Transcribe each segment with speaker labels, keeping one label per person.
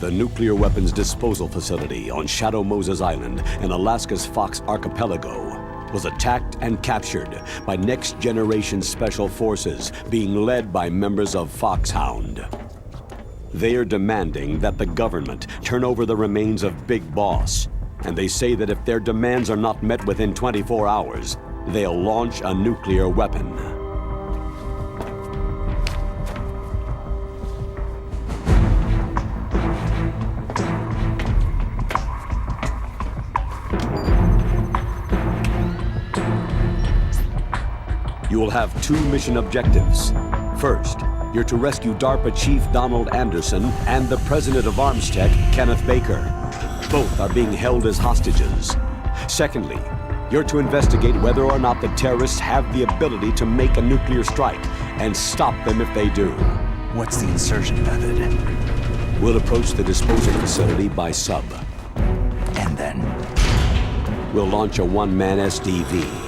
Speaker 1: The nuclear weapons disposal facility on Shadow Moses Island in Alaska's Fox Archipelago was attacked and captured by next-generation special forces being led by members of Foxhound. They are demanding that the government turn over the remains of Big Boss, and they say that if their demands are not met within 24 hours, they'll launch a nuclear weapon. You will have two mission objectives. First, you're to rescue DARPA Chief Donald Anderson and the President of Armstech, Kenneth Baker. Both are being held as hostages. Secondly, you're to investigate whether or not the terrorists have the ability to make a nuclear strike and stop them if they do.
Speaker 2: What's the insertion method?
Speaker 1: We'll approach the disposal facility by sub.
Speaker 2: And then?
Speaker 1: We'll launch a one-man SDV.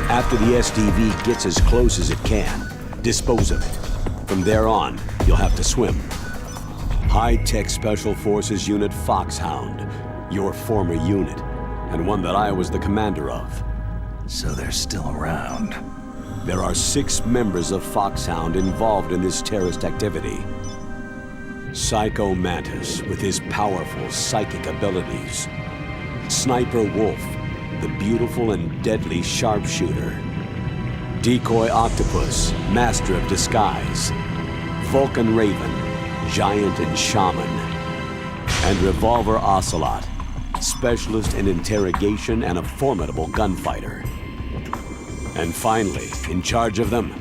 Speaker 1: After the SDV gets as close as it can, dispose of it. From there on, you'll have to swim. High-tech Special Forces Unit Foxhound, your former unit, and one that I was the commander of.
Speaker 2: So they're still around.
Speaker 1: There are 6 members of Foxhound involved in this terrorist activity. Psycho Mantis, with his powerful psychic abilities. Sniper Wolf, the beautiful and deadly sharpshooter. Decoy Octopus, master of disguise. Vulcan Raven, giant and shaman. And Revolver Ocelot, specialist in interrogation and a formidable gunfighter. And finally, in charge of them,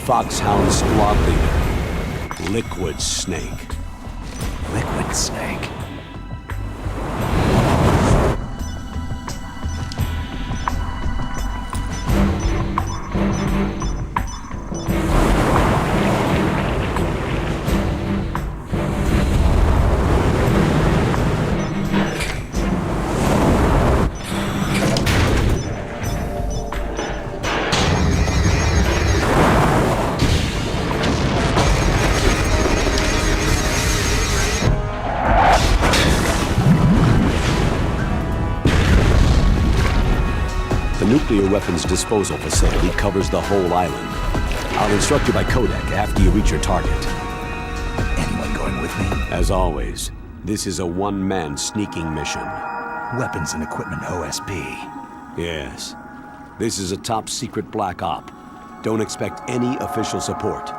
Speaker 1: Foxhound squad leader, Liquid Snake.
Speaker 2: Liquid Snake.
Speaker 1: The nuclear weapons disposal facility covers the whole island. I'll instruct you by codec after you reach your target.
Speaker 2: Anyone going with me?
Speaker 1: As always, this is a one-man sneaking mission.
Speaker 2: Weapons and equipment OSP.
Speaker 1: Yes. This is a top-secret black op. Don't expect any official support.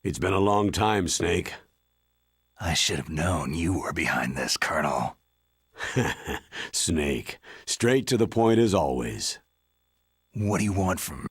Speaker 1: It's been a long time, Snake.
Speaker 2: I should have known you were behind this, Colonel.
Speaker 1: Snake. Straight to the point as always.
Speaker 2: What do you want from me?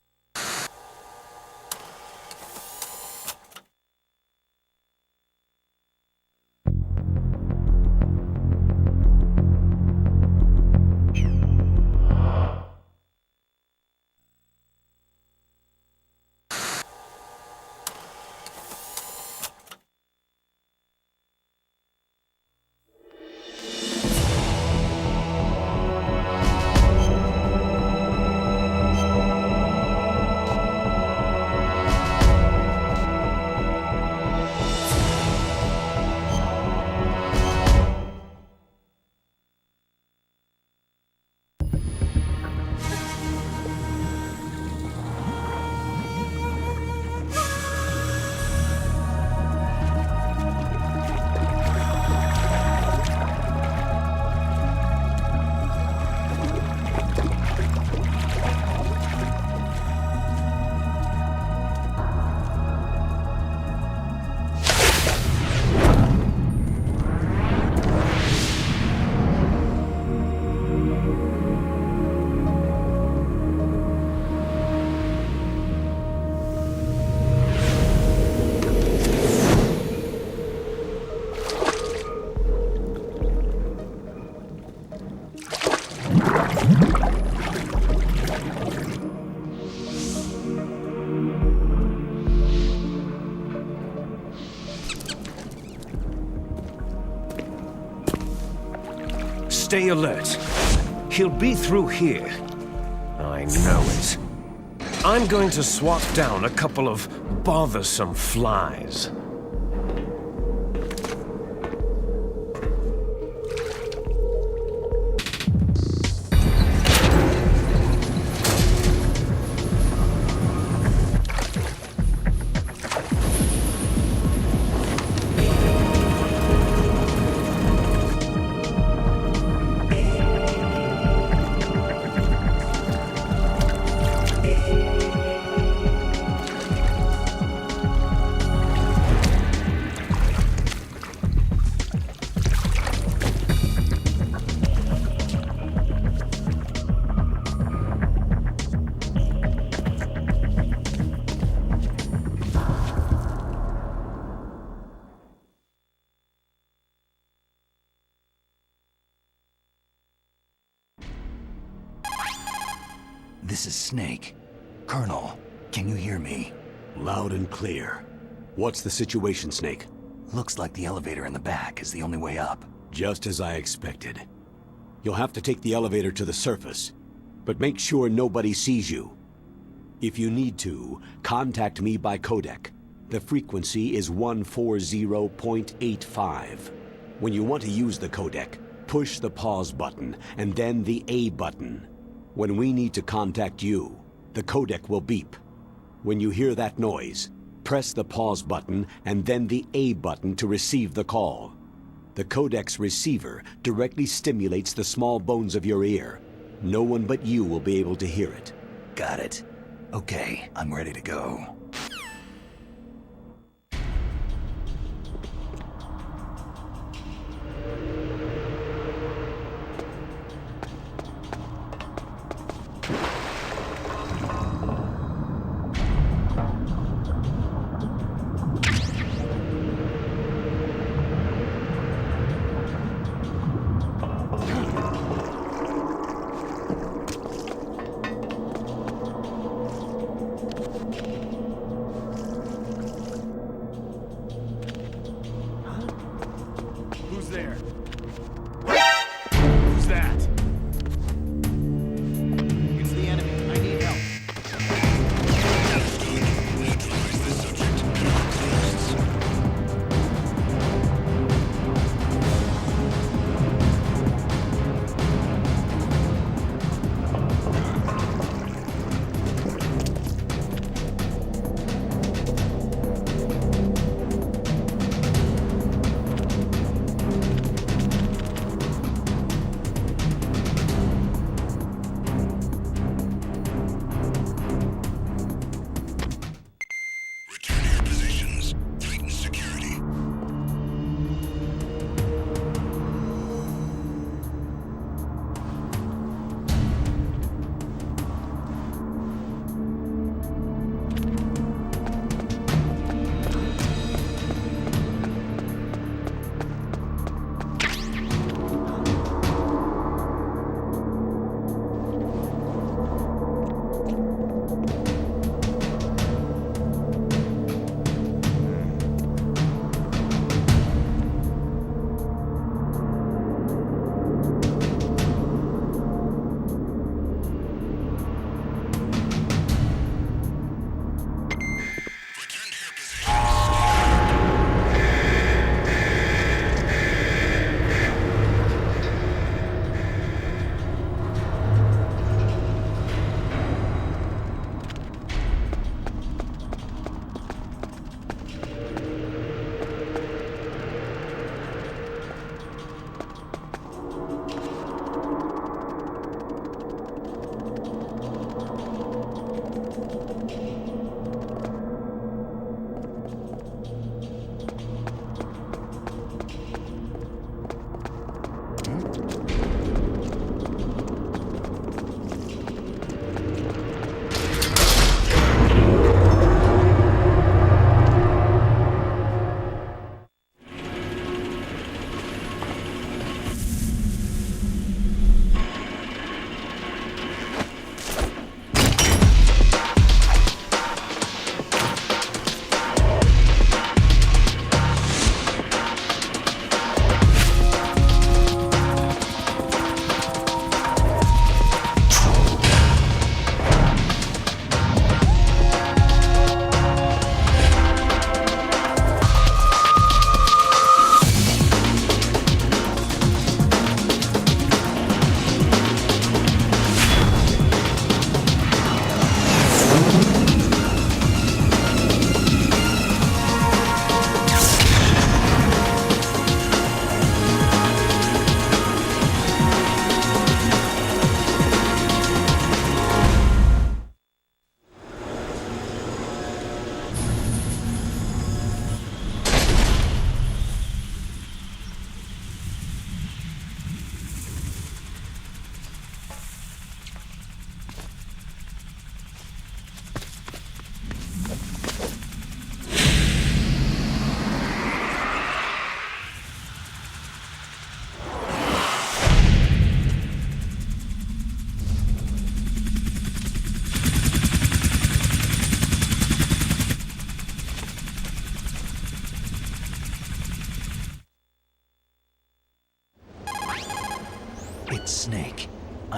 Speaker 3: Stay alert. He'll be through here. I know it. I'm going to swat down a couple of bothersome flies.
Speaker 2: This is Snake. Colonel, can you hear me?
Speaker 1: Loud and clear. What's the situation, Snake?
Speaker 2: Looks like the elevator in the back is the only way up.
Speaker 1: Just as I expected. You'll have to take the elevator to the surface, but make sure nobody sees you. If you need to, contact me by codec. The frequency is 140.85. When you want to use the codec, push the pause button and then the A button. When we need to contact you, the codec will beep. When you hear that noise, press the pause button and then the A button to receive the call. The codec's receiver directly stimulates the small bones of your ear. No one but you will be able to hear it.
Speaker 2: Got it. Okay, I'm ready to go.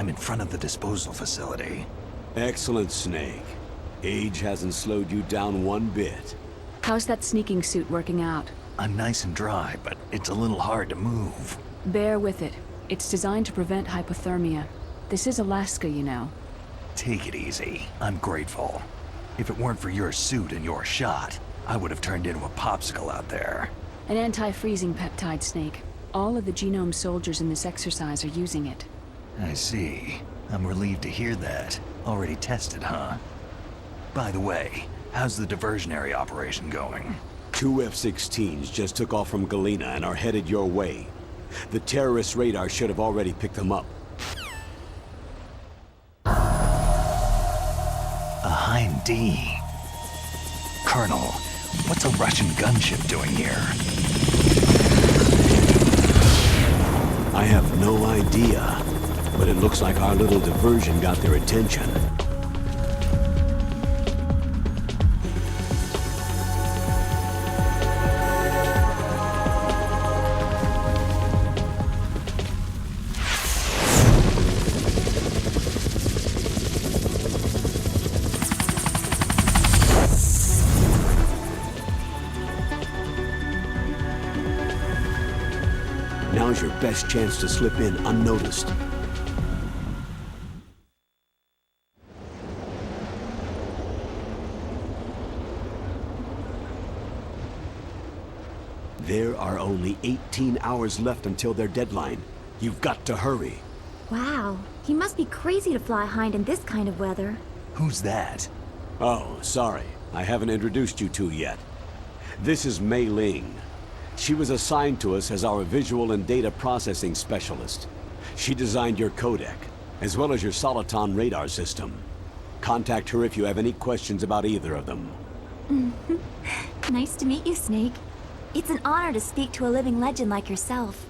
Speaker 2: I'm in front of the disposal facility.
Speaker 1: Excellent, Snake. Age hasn't slowed you down one bit.
Speaker 4: How's that sneaking suit working out?
Speaker 2: I'm nice and dry, but it's a little hard to move.
Speaker 4: Bear with it. It's designed to prevent hypothermia. This is Alaska, you know.
Speaker 2: Take it easy. I'm grateful. If it weren't for your suit and your shot, I would have turned into a popsicle out there.
Speaker 4: An anti-freezing peptide, Snake. All of the genome soldiers in this exercise are using it.
Speaker 2: I see. I'm relieved to hear that. Already tested, huh? By the way, how's the diversionary operation going?
Speaker 1: 2 F-16s just took off from Galena and are headed your way. The terrorist radar should have already picked them up.
Speaker 2: A Hind D. Colonel, what's a Russian gunship doing here?
Speaker 1: I have no idea, but it looks like our little diversion got their attention. Now's your best chance to slip in unnoticed. There are only 18 hours left until their deadline. You've got to hurry.
Speaker 5: Wow, he must be crazy to fly Hind in this kind of weather.
Speaker 2: Who's that?
Speaker 1: Oh, sorry. I haven't introduced you two yet. This is Mei Ling. She was assigned to us as our visual and data processing specialist. She designed your codec, as well as your Soliton radar system. Contact her if you have any questions about either of them.
Speaker 5: Nice to meet you, Snake. It's an honor to speak to a living legend like yourself.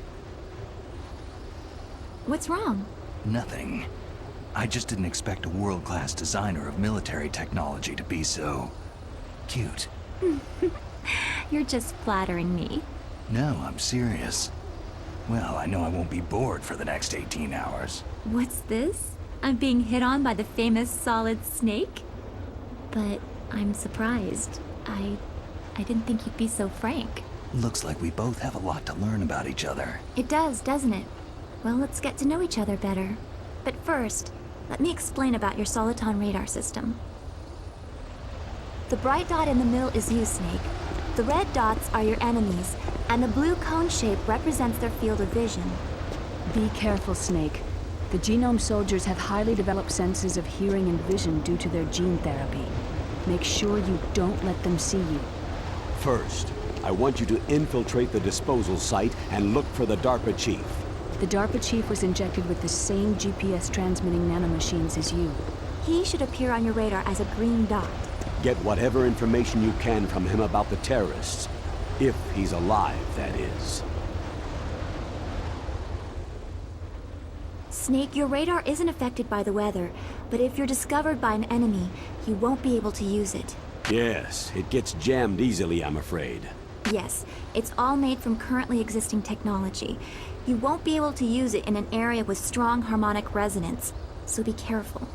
Speaker 5: What's wrong?
Speaker 2: Nothing. I just didn't expect a world-class designer of military technology to be so... cute.
Speaker 5: You're just flattering me.
Speaker 2: No, I'm serious. Well, I know I won't be bored for the next 18 hours.
Speaker 5: What's this? I'm being hit on by the famous Solid Snake? But I'm surprised. I didn't think you'd be so frank.
Speaker 2: Looks like we both have a lot to learn about each other.
Speaker 5: It does, doesn't it? Well, let's get to know each other better. But first, let me explain about your Soliton radar system. The bright dot in the middle is you, Snake. The red dots are your enemies, and the blue cone shape represents their field of vision.
Speaker 4: Be careful, Snake. The genome soldiers have highly developed senses of hearing and vision due to their gene therapy. Make sure you don't let them see you.
Speaker 1: First, I want you to infiltrate the disposal site and look for the DARPA chief.
Speaker 4: The DARPA chief was injected with the same GPS transmitting nanomachines as you.
Speaker 5: He should appear on your radar as a green dot.
Speaker 1: Get whatever information you can from him about the terrorists. If he's alive, that is.
Speaker 5: Snake, your radar isn't affected by the weather, but if you're discovered by an enemy, you won't be able to use it.
Speaker 1: Yes, it gets jammed easily, I'm afraid.
Speaker 5: Yes, it's all made from currently existing technology. You won't be able to use it in an area with strong harmonic resonance, so be careful.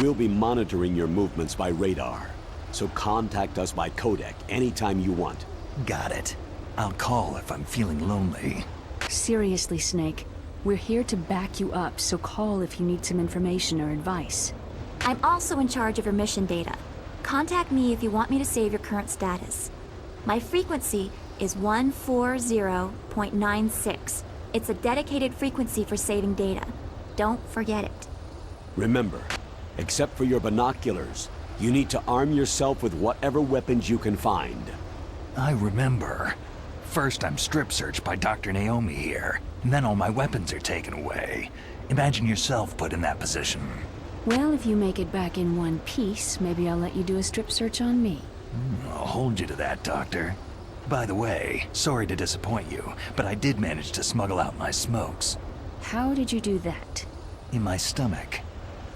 Speaker 1: We'll be monitoring your movements by radar, so contact us by codec anytime you want.
Speaker 2: Got it. I'll call if I'm feeling lonely.
Speaker 4: Seriously, Snake. We're here to back you up, so call if you need some information or advice.
Speaker 5: I'm also in charge of your mission data. Contact me if you want me to save your current status. My frequency is 140.96. It's a dedicated frequency for saving data. Don't forget it.
Speaker 1: Remember, except for your binoculars, you need to arm yourself with whatever weapons you can find.
Speaker 2: I remember. First I'm strip searched by Dr. Naomi here, and then all my weapons are taken away. Imagine yourself put in that position.
Speaker 4: Well, if you make it back in one piece, maybe I'll let you do a strip search on me.
Speaker 2: I'll hold you to that, Doctor. By the way, sorry to disappoint you, but I did manage to smuggle out my smokes.
Speaker 4: How did you do that?
Speaker 2: In my stomach.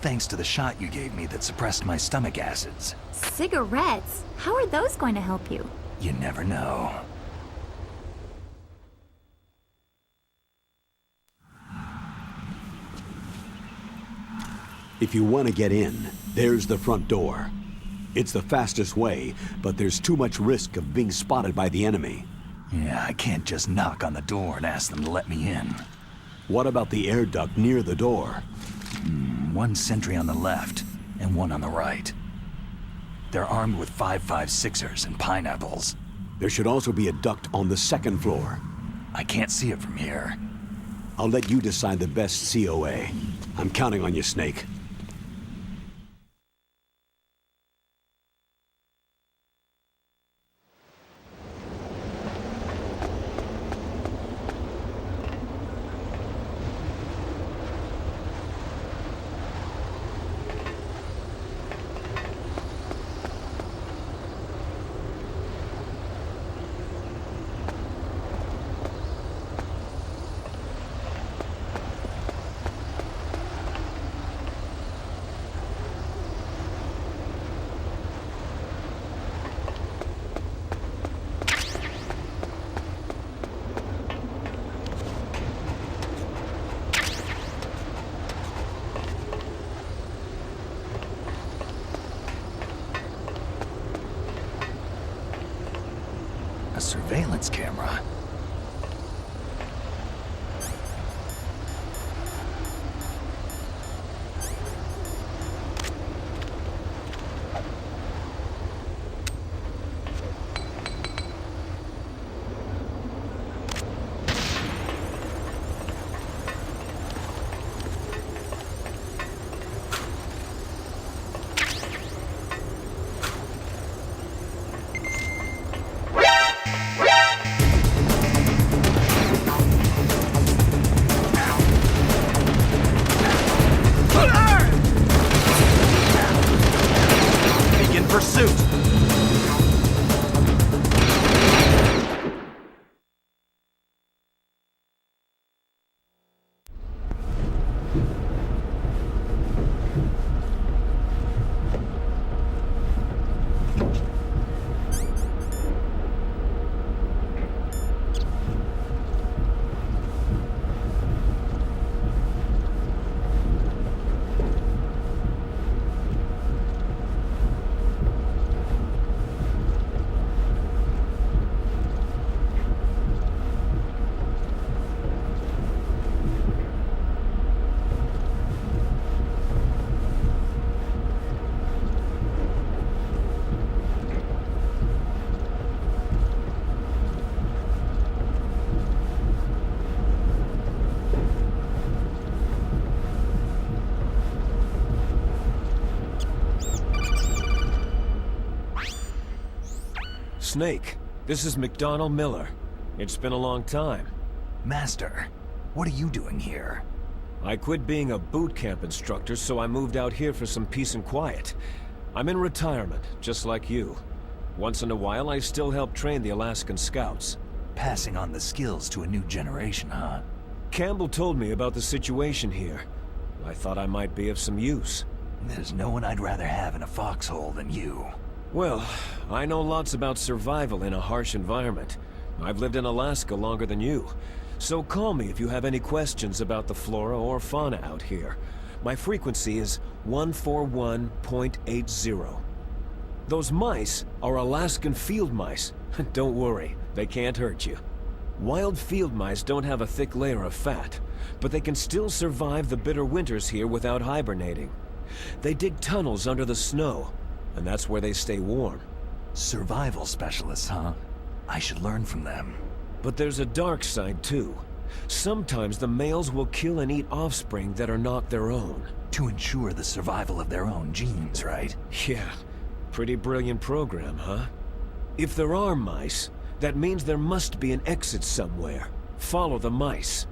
Speaker 2: Thanks to the shot you gave me that suppressed my stomach acids.
Speaker 5: Cigarettes? How are those going to help you?
Speaker 2: You never know.
Speaker 1: If you want to get in, there's the front door. It's the fastest way, but there's too much risk of being spotted by the enemy.
Speaker 2: Yeah, I can't just knock on the door and ask them to let me in.
Speaker 1: What about the air duct near the door?
Speaker 2: One sentry on the left, and one on the right. They're armed with 5.56ers and pineapples.
Speaker 1: There should also be a duct on the second floor.
Speaker 2: I can't see it from here.
Speaker 1: I'll let you decide the best COA. I'm counting on you, Snake.
Speaker 2: A surveillance camera.
Speaker 3: Pursuit! Snake, this is McDonald Miller. It's been a long time.
Speaker 2: Master, what are you doing here?
Speaker 3: I quit being a boot camp instructor, so I moved out here for some peace and quiet. I'm in retirement, just like you. Once in a while, I still help train the Alaskan Scouts.
Speaker 2: Passing on the skills to a new generation, huh?
Speaker 3: Campbell told me about the situation here. I thought I might be of some use.
Speaker 2: There's no one I'd rather have in a foxhole than you.
Speaker 3: Well, I know lots about survival in a harsh environment. I've lived in Alaska longer than you. So call me if you have any questions about the flora or fauna out here. My frequency is 141.80. Those mice are Alaskan field mice. Don't worry, they can't hurt you. Wild field mice don't have a thick layer of fat, but they can still survive the bitter winters here without hibernating. They dig tunnels under the snow, and that's where they stay warm.
Speaker 2: Survival specialists, huh? I should learn from them.
Speaker 3: But there's a dark side, too. Sometimes the males will kill and eat offspring that are not their own.
Speaker 2: To ensure the survival of their own genes, right?
Speaker 3: Yeah, pretty brilliant program, huh? If there are mice, that means there must be an exit somewhere. Follow the mice.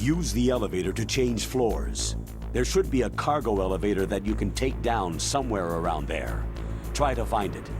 Speaker 1: Use the elevator to change floors. There should be a cargo elevator that you can take down somewhere around there. Try to find it.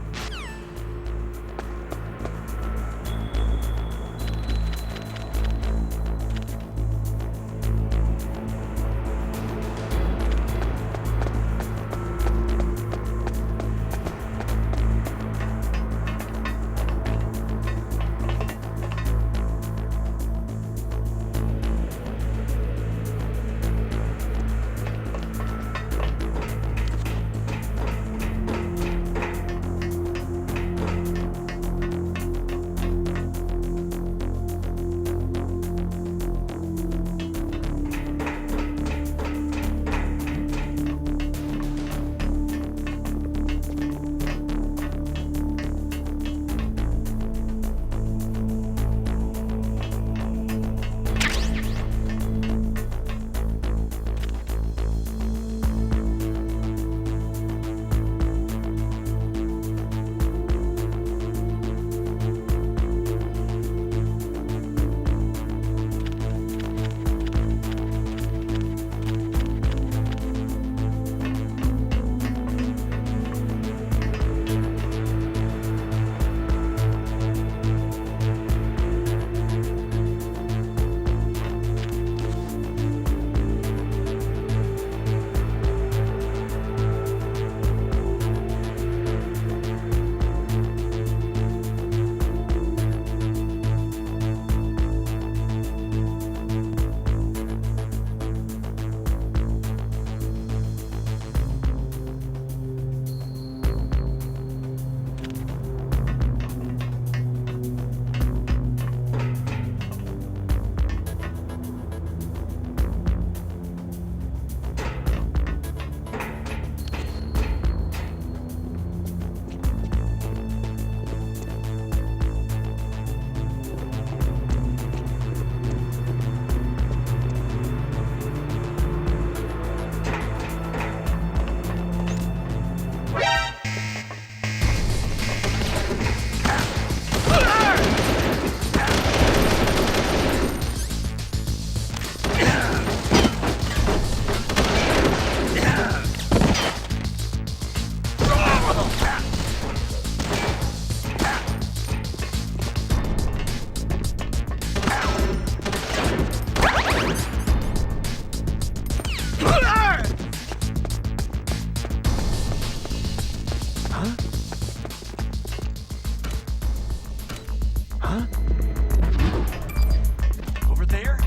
Speaker 2: Over there?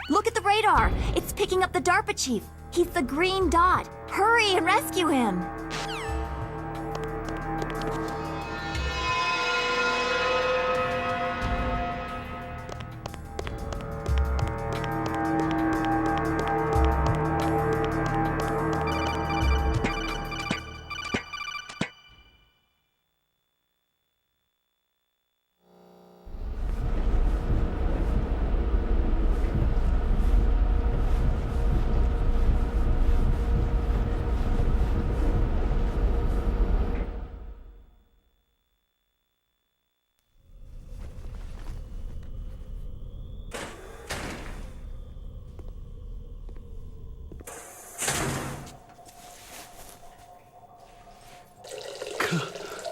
Speaker 5: Look at the radar! It's picking up the DARPA chief. He's the green dot. Hurry and rescue him!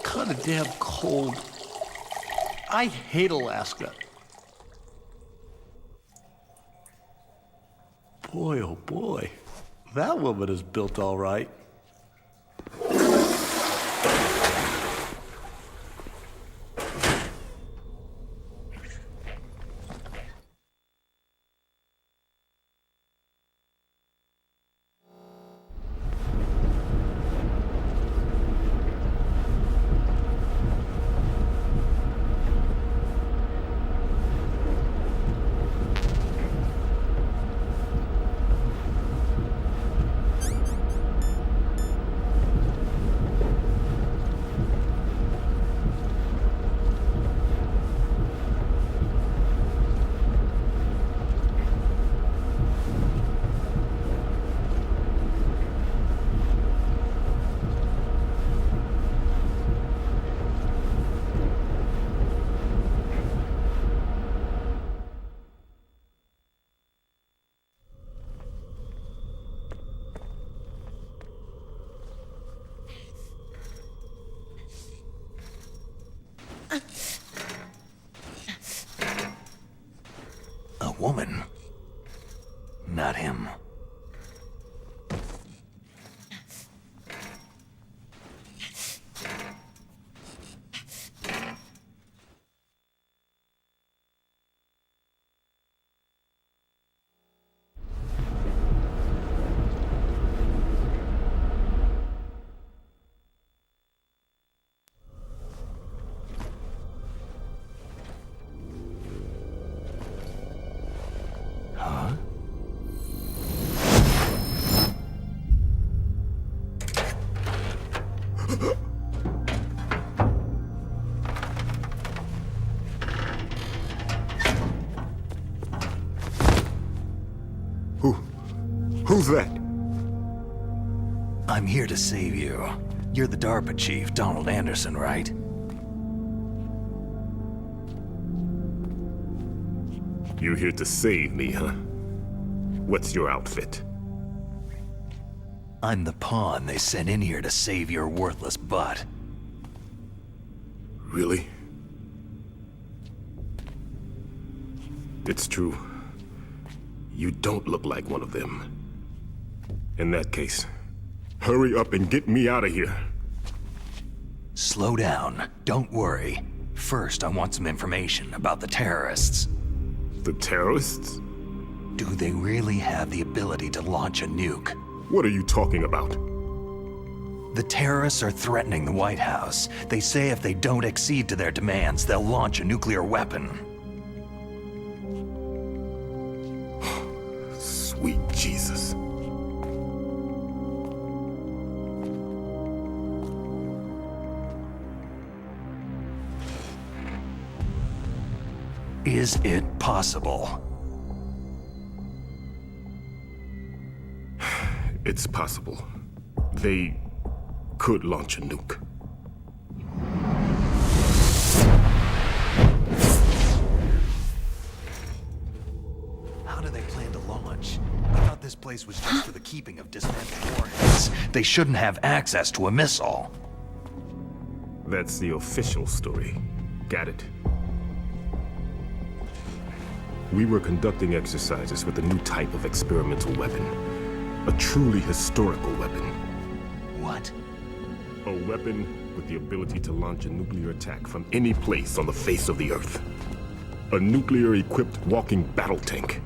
Speaker 6: Kinda damn cold. I hate Alaska. Boy, oh boy. That woman is built all right.
Speaker 2: woman. Not him.
Speaker 7: Who's that?
Speaker 2: I'm here to save you. You're the DARPA chief, Donald Anderson, right?
Speaker 7: You're here to save me, huh? What's your outfit?
Speaker 2: I'm the pawn they sent in here to save your worthless butt.
Speaker 7: Really? It's true. You don't look like one of them. In that case, hurry up and get me out of here.
Speaker 2: Slow down. Don't worry. First, I want some information about the terrorists.
Speaker 7: The terrorists?
Speaker 2: Do they really have the ability to launch a nuke?
Speaker 7: What are you talking about?
Speaker 2: The terrorists are threatening the White House. They say if they don't accede to their demands, they'll launch a nuclear weapon.
Speaker 7: Sweet Jesus.
Speaker 2: Is it possible?
Speaker 7: It's possible. They could launch a nuke.
Speaker 2: How do they plan to launch? I thought this place was just for the keeping of dismantled warheads. They shouldn't have access to a missile.
Speaker 7: That's the official story. Got it. We were conducting exercises with a new type of experimental weapon. A truly historical weapon.
Speaker 2: What?
Speaker 7: A weapon with the ability to launch a nuclear attack from any place on the face of the Earth. A nuclear-equipped walking battle tank.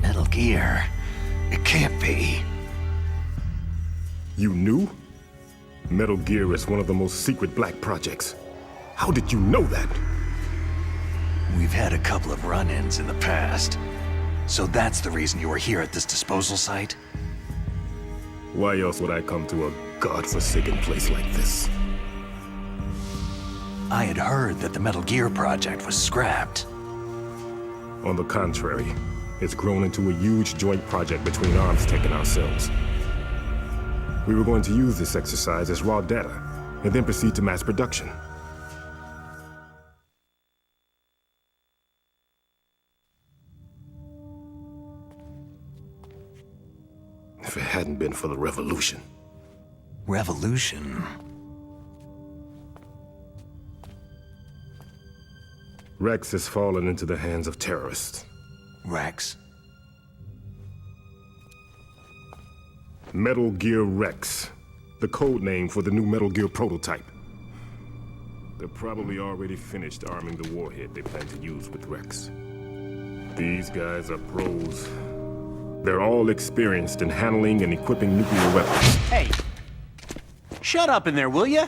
Speaker 2: Metal Gear. It can't be.
Speaker 7: You knew? Metal Gear is one of the most secret black projects. How did you know that?
Speaker 2: We've had a couple of run-ins in the past. So that's the reason you were here at this disposal site?
Speaker 7: Why else would I come to a godforsaken place like this?
Speaker 2: I had heard that the Metal Gear project was scrapped.
Speaker 7: On the contrary, it's grown into a huge joint project between Arms Tech and ourselves. We were going to use this exercise as raw data, and then proceed to mass production. If it hadn't been for the revolution.
Speaker 2: Revolution?
Speaker 7: Rex has fallen into the hands of terrorists.
Speaker 2: Rex?
Speaker 7: Metal Gear Rex, the code name for the new Metal Gear prototype. They're probably already finished arming the warhead they plan to use with Rex. These guys are pros. They're all experienced in handling and equipping nuclear weapons.
Speaker 8: Hey! Shut up in there, will ya?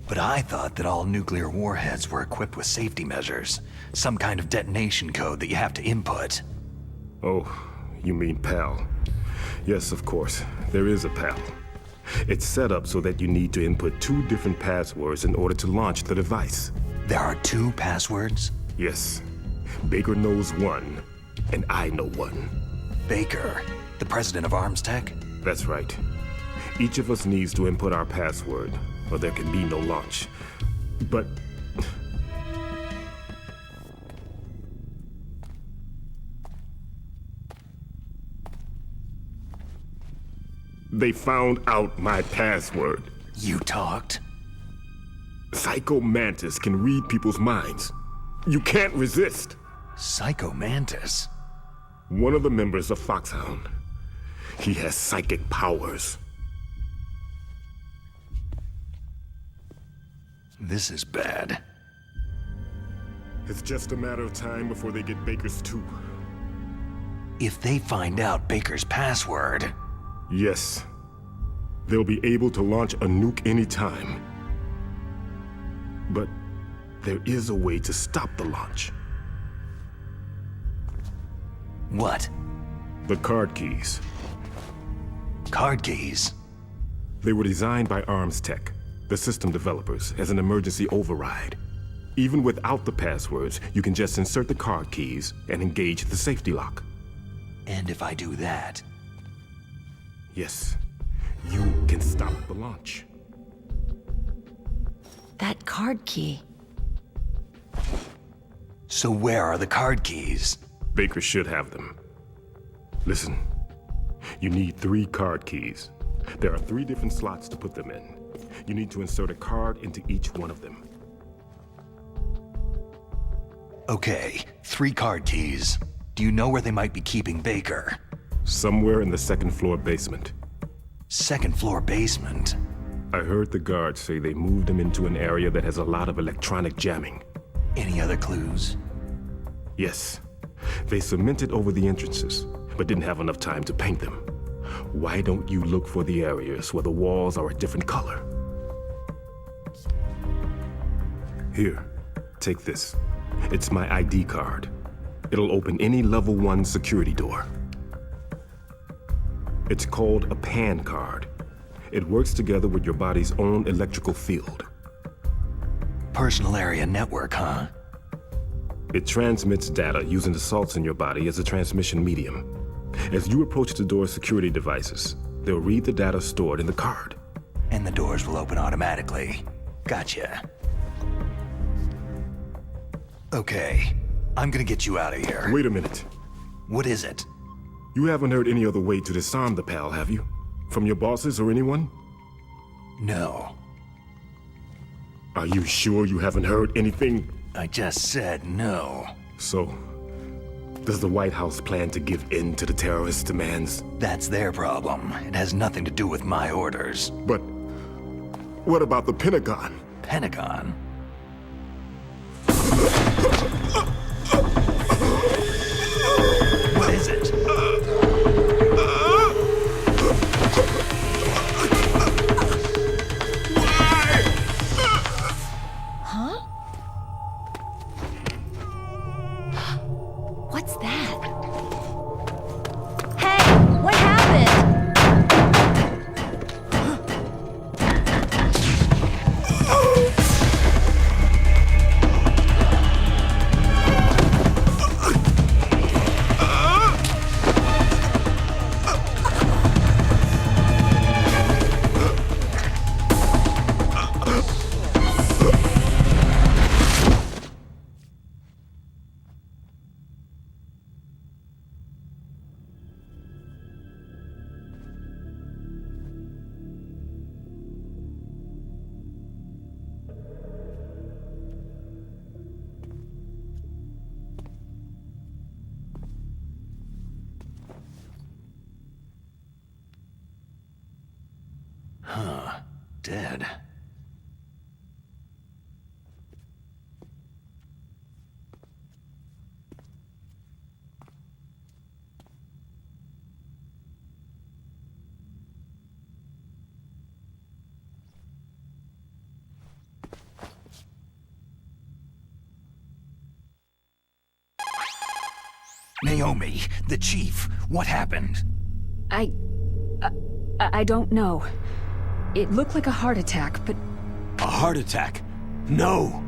Speaker 2: But I thought that all nuclear warheads were equipped with safety measures. Some kind of detonation code that you have to input.
Speaker 7: Oh, you mean PAL. Yes, of course. There is a PAL. It's set up so that you need to input 2 different passwords in order to launch the device.
Speaker 2: There are 2 passwords?
Speaker 7: Yes. Baker knows one, and I know one.
Speaker 2: Baker, the president of Arms Tech?
Speaker 7: That's right. Each of us needs to input our password, or there can be no launch. But... they found out my password.
Speaker 2: You talked?
Speaker 7: Psycho Mantis can read people's minds. You can't resist.
Speaker 2: Psycho Mantis?
Speaker 7: One of the members of Foxhound. He has psychic powers.
Speaker 2: This is bad.
Speaker 7: It's just a matter of time before they get Baker's too.
Speaker 2: If they find out Baker's password...
Speaker 7: Yes. They'll be able to launch a nuke anytime. But there is a way to stop the launch.
Speaker 2: What?
Speaker 7: The card keys.
Speaker 2: Card keys?
Speaker 7: They were designed by Arms Tech, the system developers, as an emergency override. Even without the passwords, you can just insert the card keys and engage the safety lock.
Speaker 2: And if I do that...
Speaker 7: Yes, you can stop the launch.
Speaker 5: That card key.
Speaker 2: So where are the card keys?
Speaker 7: Baker should have them. Listen, you need 3 card keys. There are 3 different slots to put them in. You need to insert a card into each one of them.
Speaker 2: Okay, 3 card keys. Do you know where they might be keeping Baker?
Speaker 7: Somewhere in the 2nd floor basement.
Speaker 2: 2nd floor basement?
Speaker 7: I heard the guards say they moved him into an area that has a lot of electronic jamming.
Speaker 2: Any other clues?
Speaker 7: Yes. They cemented over the entrances, but didn't have enough time to paint them. Why don't you look for the areas where the walls are a different color? Here, take this. It's my ID card. It'll open any level 1 security door. It's called a PAN card. It works together with your body's own electrical field.
Speaker 2: Personal area network, huh?
Speaker 7: It transmits data using the salts in your body as a transmission medium. As you approach the door's security devices, they'll read the data stored in the card.
Speaker 2: And the doors will open automatically. Gotcha. Okay, I'm gonna get you out of here.
Speaker 7: Wait a minute.
Speaker 2: What is it?
Speaker 7: You haven't heard any other way to disarm the PAL, have you? From your bosses or anyone?
Speaker 2: No.
Speaker 7: Are you sure you haven't heard anything?
Speaker 2: I just said no.
Speaker 7: So, does the White House plan to give in to the terrorists' demands?
Speaker 2: That's their problem. It has nothing to do with my orders.
Speaker 7: But what about the Pentagon?
Speaker 2: Pentagon? What is it?
Speaker 5: Huh? What's that? Hey, what happened?
Speaker 2: Huh. Dead. Naomi, the chief, what happened?
Speaker 4: I don't know. It looked like a heart attack, but...
Speaker 1: A heart attack? No!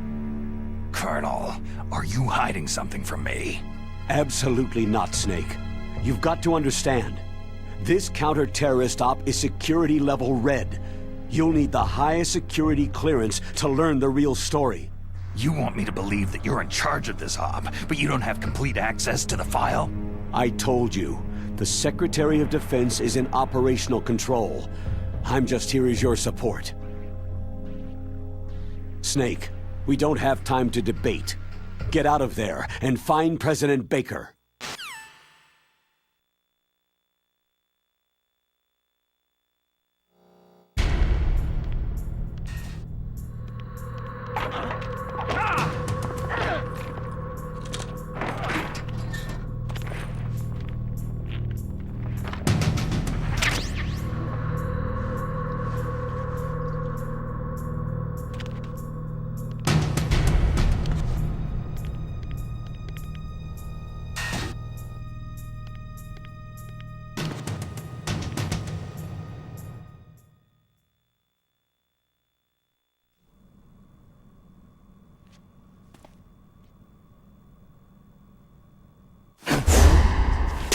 Speaker 2: Colonel, are you hiding something from me?
Speaker 1: Absolutely not, Snake. You've got to understand. This counter-terrorist op is security level red. You'll need the highest security clearance to learn the real story.
Speaker 2: You want me to believe that you're in charge of this op, but you don't have complete access to the file?
Speaker 1: I told you, the Secretary of Defense is in operational control. I'm just here as your support. Snake, we don't have time to debate. Get out of there and find President Baker.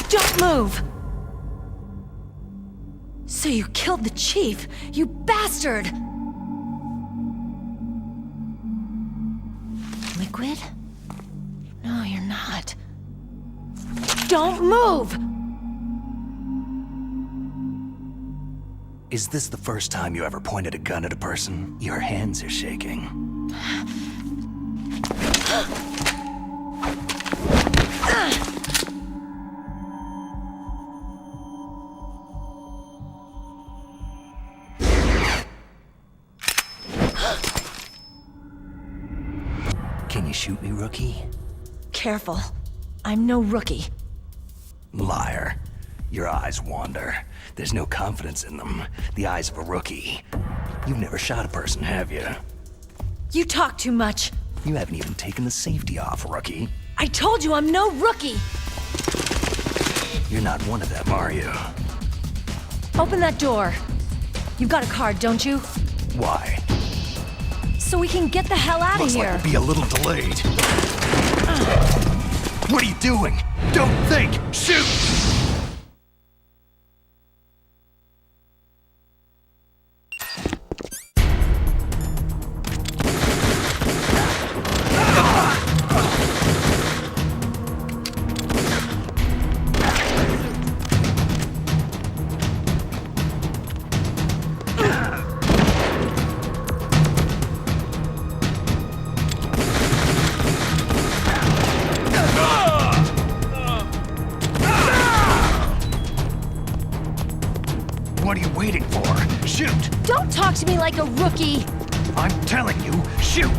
Speaker 9: Don't move! So you killed the chief, you bastard! Liquid? No, you're not. Don't move!
Speaker 2: Is this the first time you ever pointed a gun at a person? Your hands are shaking. Can you shoot me, rookie?
Speaker 9: Careful. I'm no rookie.
Speaker 2: Liar. Your eyes wander. There's no confidence in them. The eyes of a rookie. You've never shot a person, have you?
Speaker 9: You talk too much.
Speaker 2: You haven't even taken the safety off, rookie.
Speaker 9: I told you I'm no rookie!
Speaker 2: You're not one of them, are you?
Speaker 9: Open that door. You've got a card, don't you?
Speaker 2: Why?
Speaker 9: So we can get the hell out of
Speaker 2: Looks
Speaker 9: here.
Speaker 2: like we'll be a little delayed. What are you doing? Don't think! Shoot! What are you waiting for? Shoot!
Speaker 9: Don't talk to me like a rookie!
Speaker 2: I'm telling you, shoot!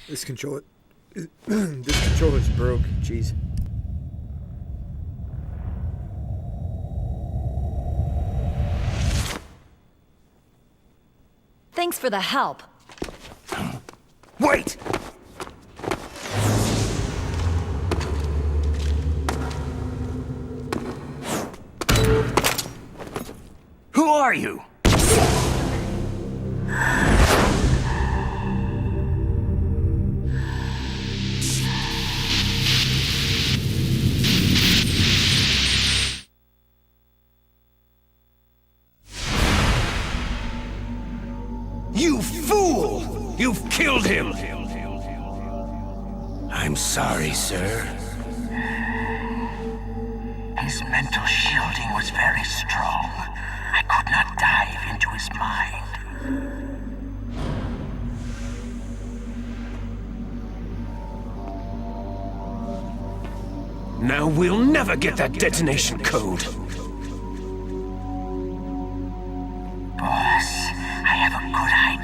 Speaker 10: This controller's broke. Jeez.
Speaker 9: Thanks for the help.
Speaker 2: Wait! Who are you?
Speaker 3: You fool! You've killed him!
Speaker 11: I'm sorry, sir. His mental shielding was very strong. I could not dive into his mind.
Speaker 3: Now we'll never get that detonation code.
Speaker 11: Boss, I have a good idea.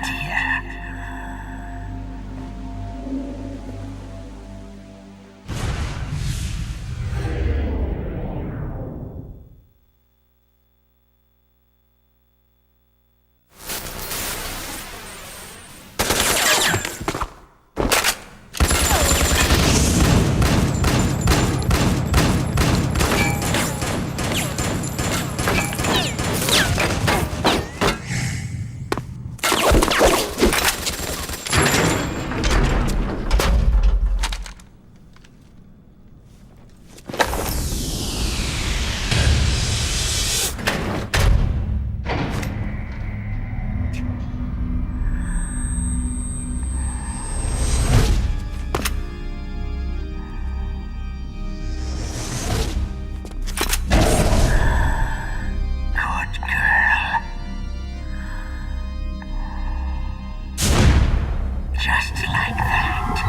Speaker 11: Just like that.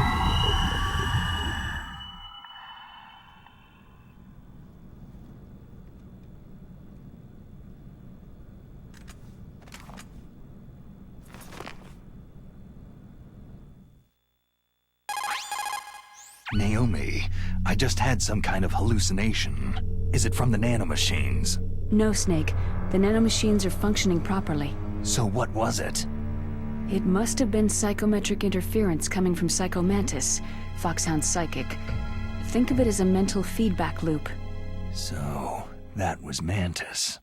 Speaker 2: Naomi, I just had some kind of hallucination. Is it from the nanomachines?
Speaker 4: No, Snake. The nanomachines are functioning properly.
Speaker 2: So what was it?
Speaker 4: It must have been psychometric interference coming from Psychomantis, Foxhound's psychic. Think of it as a mental feedback loop.
Speaker 2: So, that was Mantis.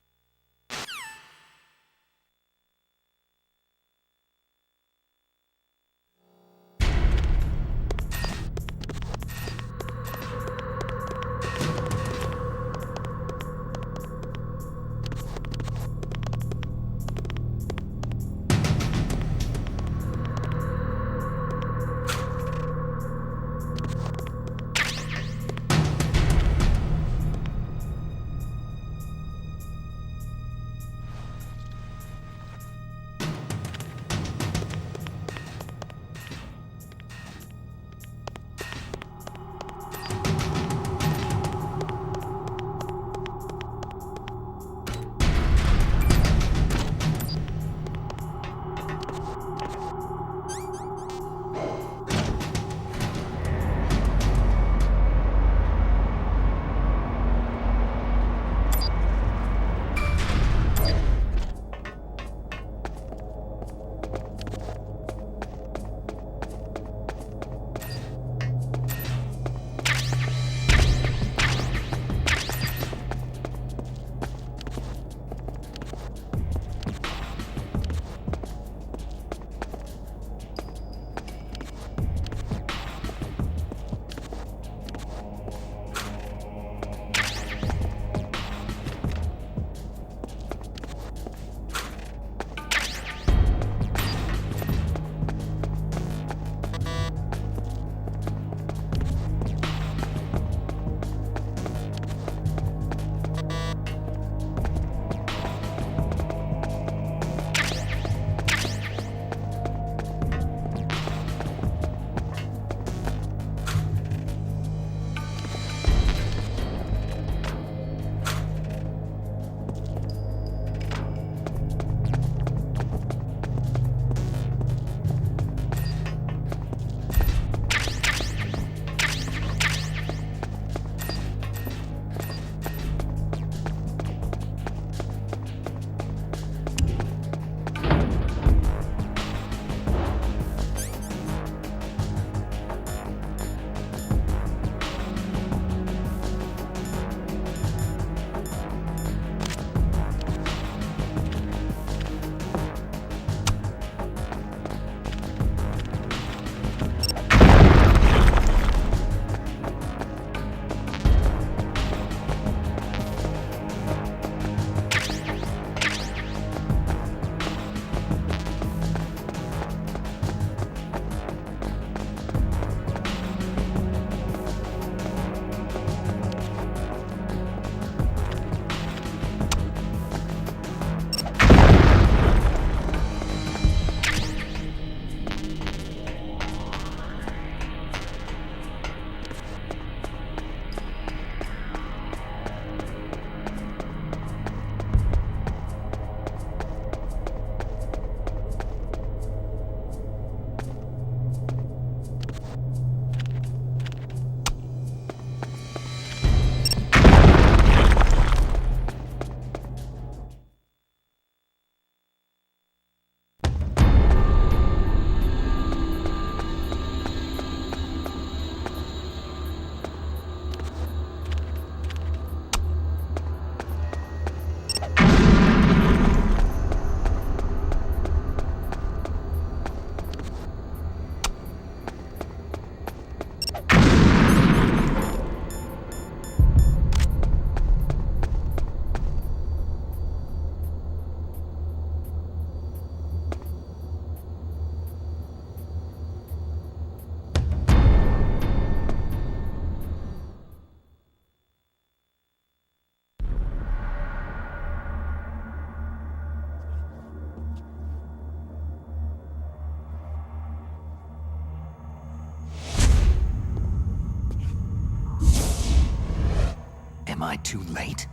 Speaker 2: I too late?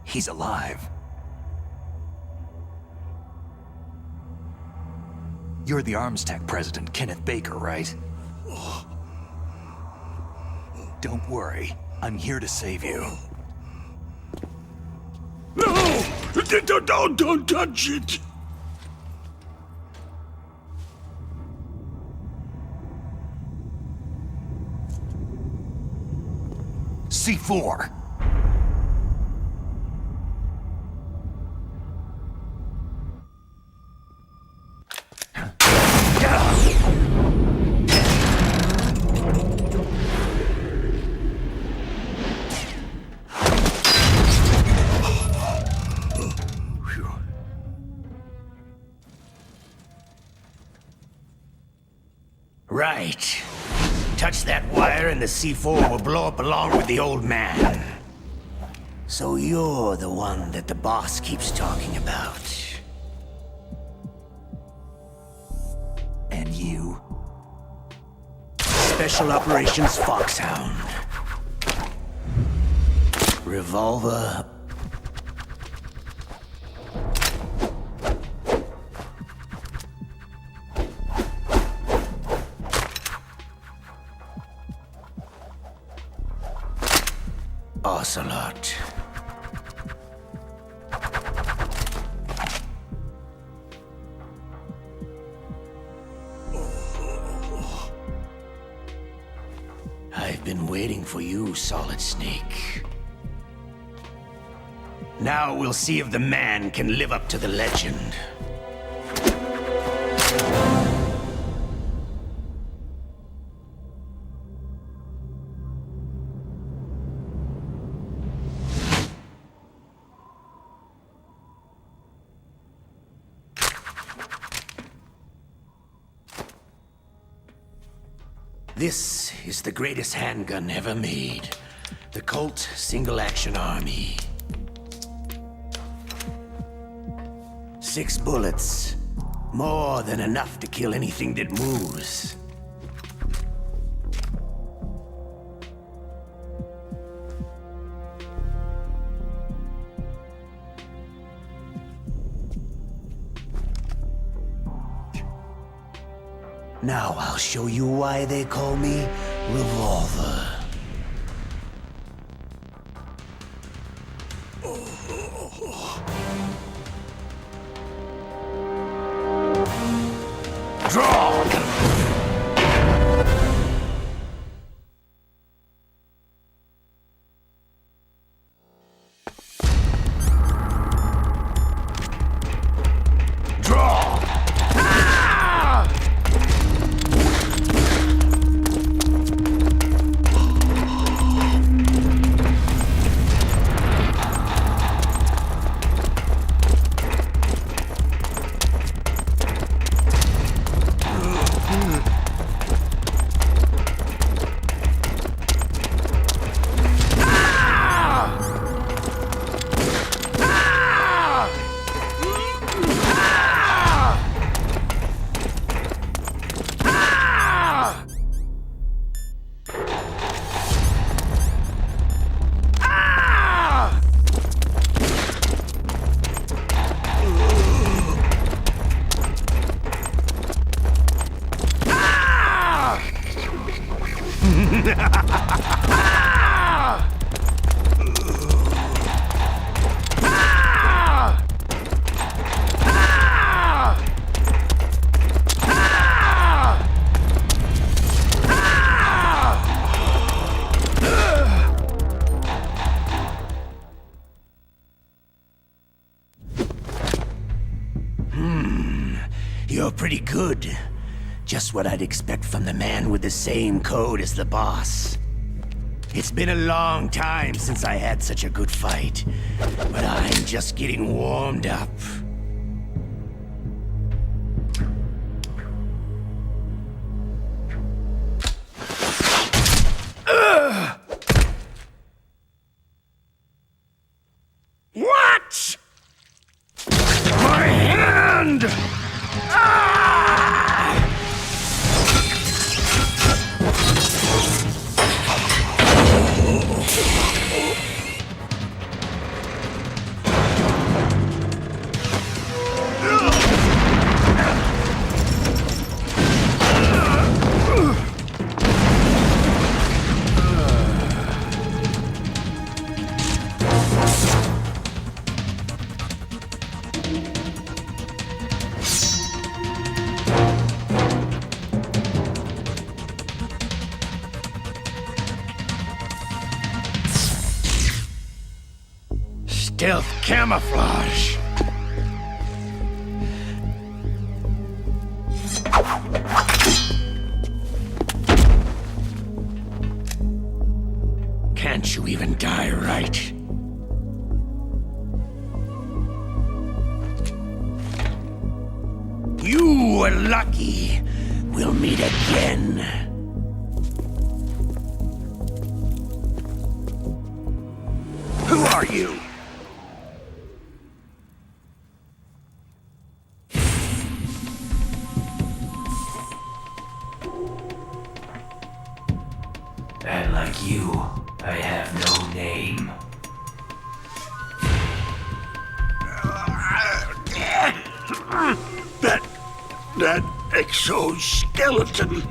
Speaker 2: He's alive. You're the Arms Tech president, Kenneth Baker, right? Don't worry. I'm here to save you.
Speaker 6: No! Don't touch it!
Speaker 2: C4!
Speaker 11: Right. Touch that wire and the C4 will blow up along with the old man. So you're the one that the boss keeps talking about.
Speaker 2: And you?
Speaker 11: Special Operations Foxhound. Revolver. Ocelot. I've been waiting for you, Solid Snake. Now we'll see if the man can live up to the legend. This is the greatest handgun ever made. The Colt Single Action Army. 6 bullets. More than enough to kill anything that moves. Now I'll show you why they call me Revolver. Draw! You're pretty good. Just what I'd expect from the man with the same code as the boss. It's been a long time since I had such a good fight, but I'm just getting warmed up. What? My hand! Stealth camouflage. Can't you even die right? You were lucky. We'll meet again. Who are you?
Speaker 2: And like you, I have no name.
Speaker 11: That exoskeleton.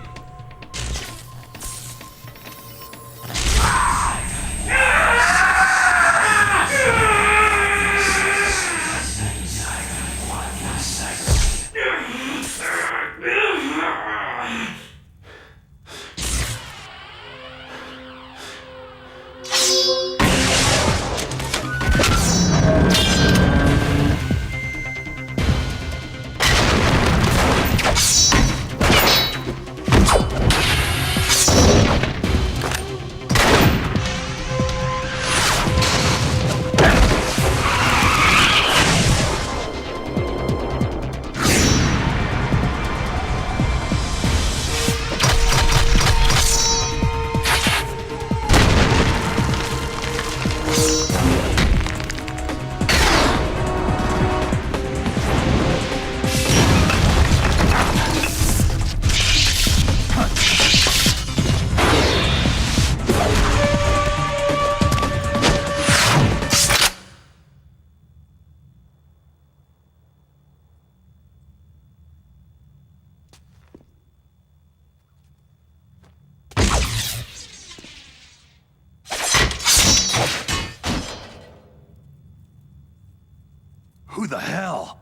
Speaker 2: Who the hell?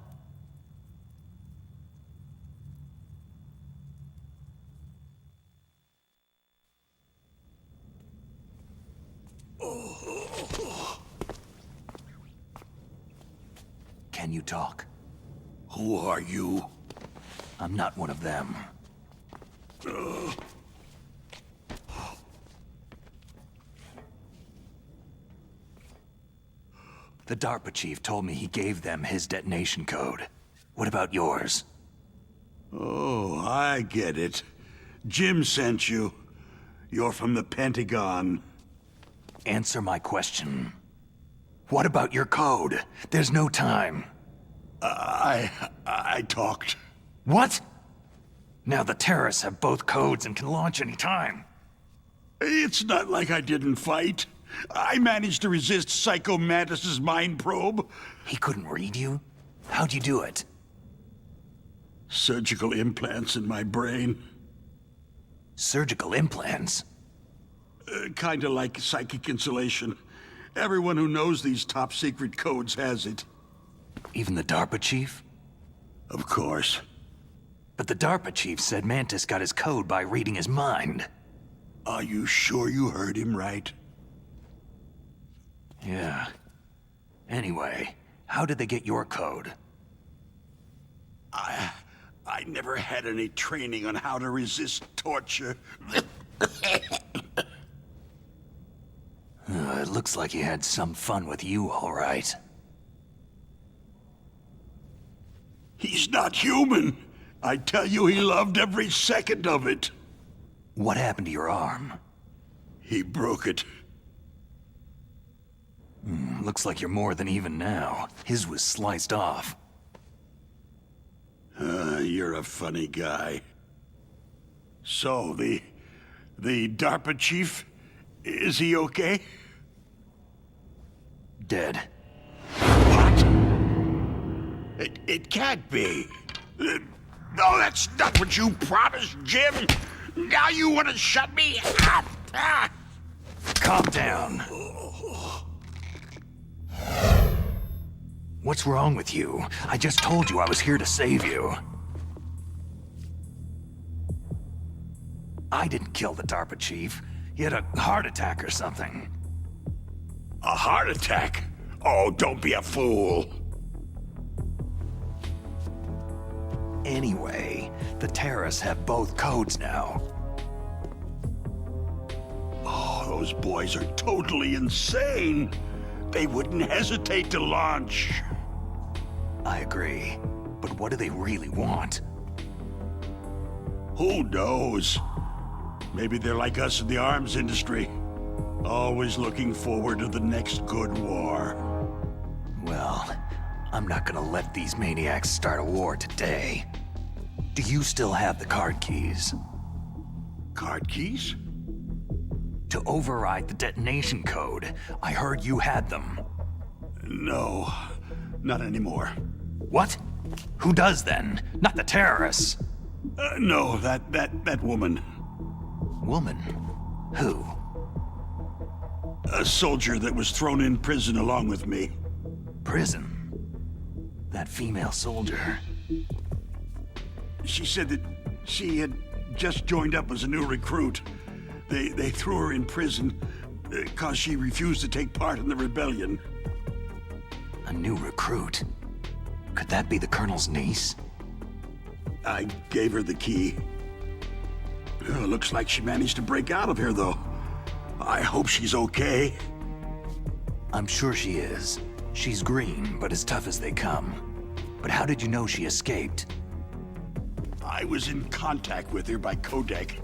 Speaker 2: Can you talk?
Speaker 11: Who are you?
Speaker 2: I'm not one of them. The DARPA chief told me he gave them his detonation code. What about yours?
Speaker 6: Oh, I get it. Jim sent you. You're from the Pentagon.
Speaker 2: Answer my question. What about your code? There's no time.
Speaker 6: I talked.
Speaker 2: What? Now the terrorists have both codes and can launch any time.
Speaker 6: It's not like I didn't fight. I managed to resist Psycho Mantis's mind probe.
Speaker 2: He couldn't read you? How'd you do it?
Speaker 6: Surgical implants in my brain.
Speaker 2: Surgical implants?
Speaker 6: Kinda like psychic insulation. Everyone who knows these top-secret codes has it.
Speaker 2: Even the DARPA chief?
Speaker 6: Of course.
Speaker 2: But the DARPA chief said Mantis got his code by reading his mind.
Speaker 6: Are you sure you heard him right?
Speaker 2: Yeah. Anyway, how did they get your code?
Speaker 6: I never had any training on how to resist torture.
Speaker 2: It looks like he had some fun with you, all right.
Speaker 6: He's not human. I tell you, he loved every second of it.
Speaker 2: What happened to your arm?
Speaker 6: He broke it.
Speaker 2: Looks like you're more than even now. His was sliced off.
Speaker 6: You're a funny guy. So, the DARPA chief, is he okay?
Speaker 2: Dead.
Speaker 6: What? It can't be. No, that's not what you promised, Jim. Now you want to shut me up?
Speaker 2: Calm down. What's wrong with you? I just told you I was here to save you. I didn't kill the DARPA chief. He had a heart attack or something.
Speaker 6: A heart attack? Oh, don't be a fool.
Speaker 2: Anyway, the terrorists have both codes now.
Speaker 6: Oh, those boys are totally insane. They wouldn't hesitate to launch.
Speaker 2: I agree. But what do they really want?
Speaker 6: Who knows? Maybe they're like us in the arms industry. Always looking forward to the next good war.
Speaker 2: Well, I'm not gonna let these maniacs start a war today. Do you still have the card keys?
Speaker 6: Card keys?
Speaker 2: To override the detonation code. I heard you had them.
Speaker 6: No, not anymore.
Speaker 2: What? Who does then? Not the terrorists.
Speaker 6: No, that woman.
Speaker 2: Woman? Who?
Speaker 6: A soldier that was thrown in prison along with me.
Speaker 2: Prison? That female soldier.
Speaker 6: She said that she had just joined up as a new recruit. They threw her in prison because she refused to take part in the rebellion.
Speaker 2: A new recruit? Could that be the Colonel's niece?
Speaker 6: I gave her the key. Looks like she managed to break out of here, though. I hope she's okay.
Speaker 2: I'm sure she is. She's green, but as tough as they come. But how did you know she escaped?
Speaker 6: I was in contact with her by codec.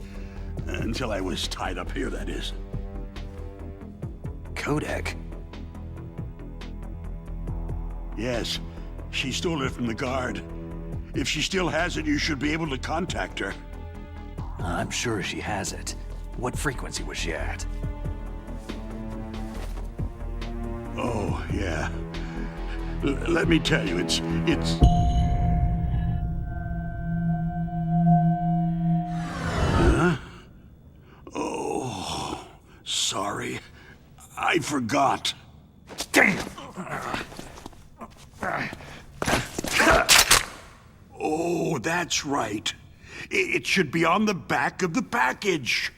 Speaker 6: Until I was tied up here, that is.
Speaker 2: Codec?
Speaker 6: Yes. She stole it from the guard. If she still has it, you should be able to contact her.
Speaker 2: I'm sure she has it. What frequency was she at?
Speaker 6: Oh, yeah. Let me tell you, it's... Huh? Oh, sorry. I forgot.
Speaker 2: Damn!
Speaker 6: Oh, that's right. It should be on the back of the package.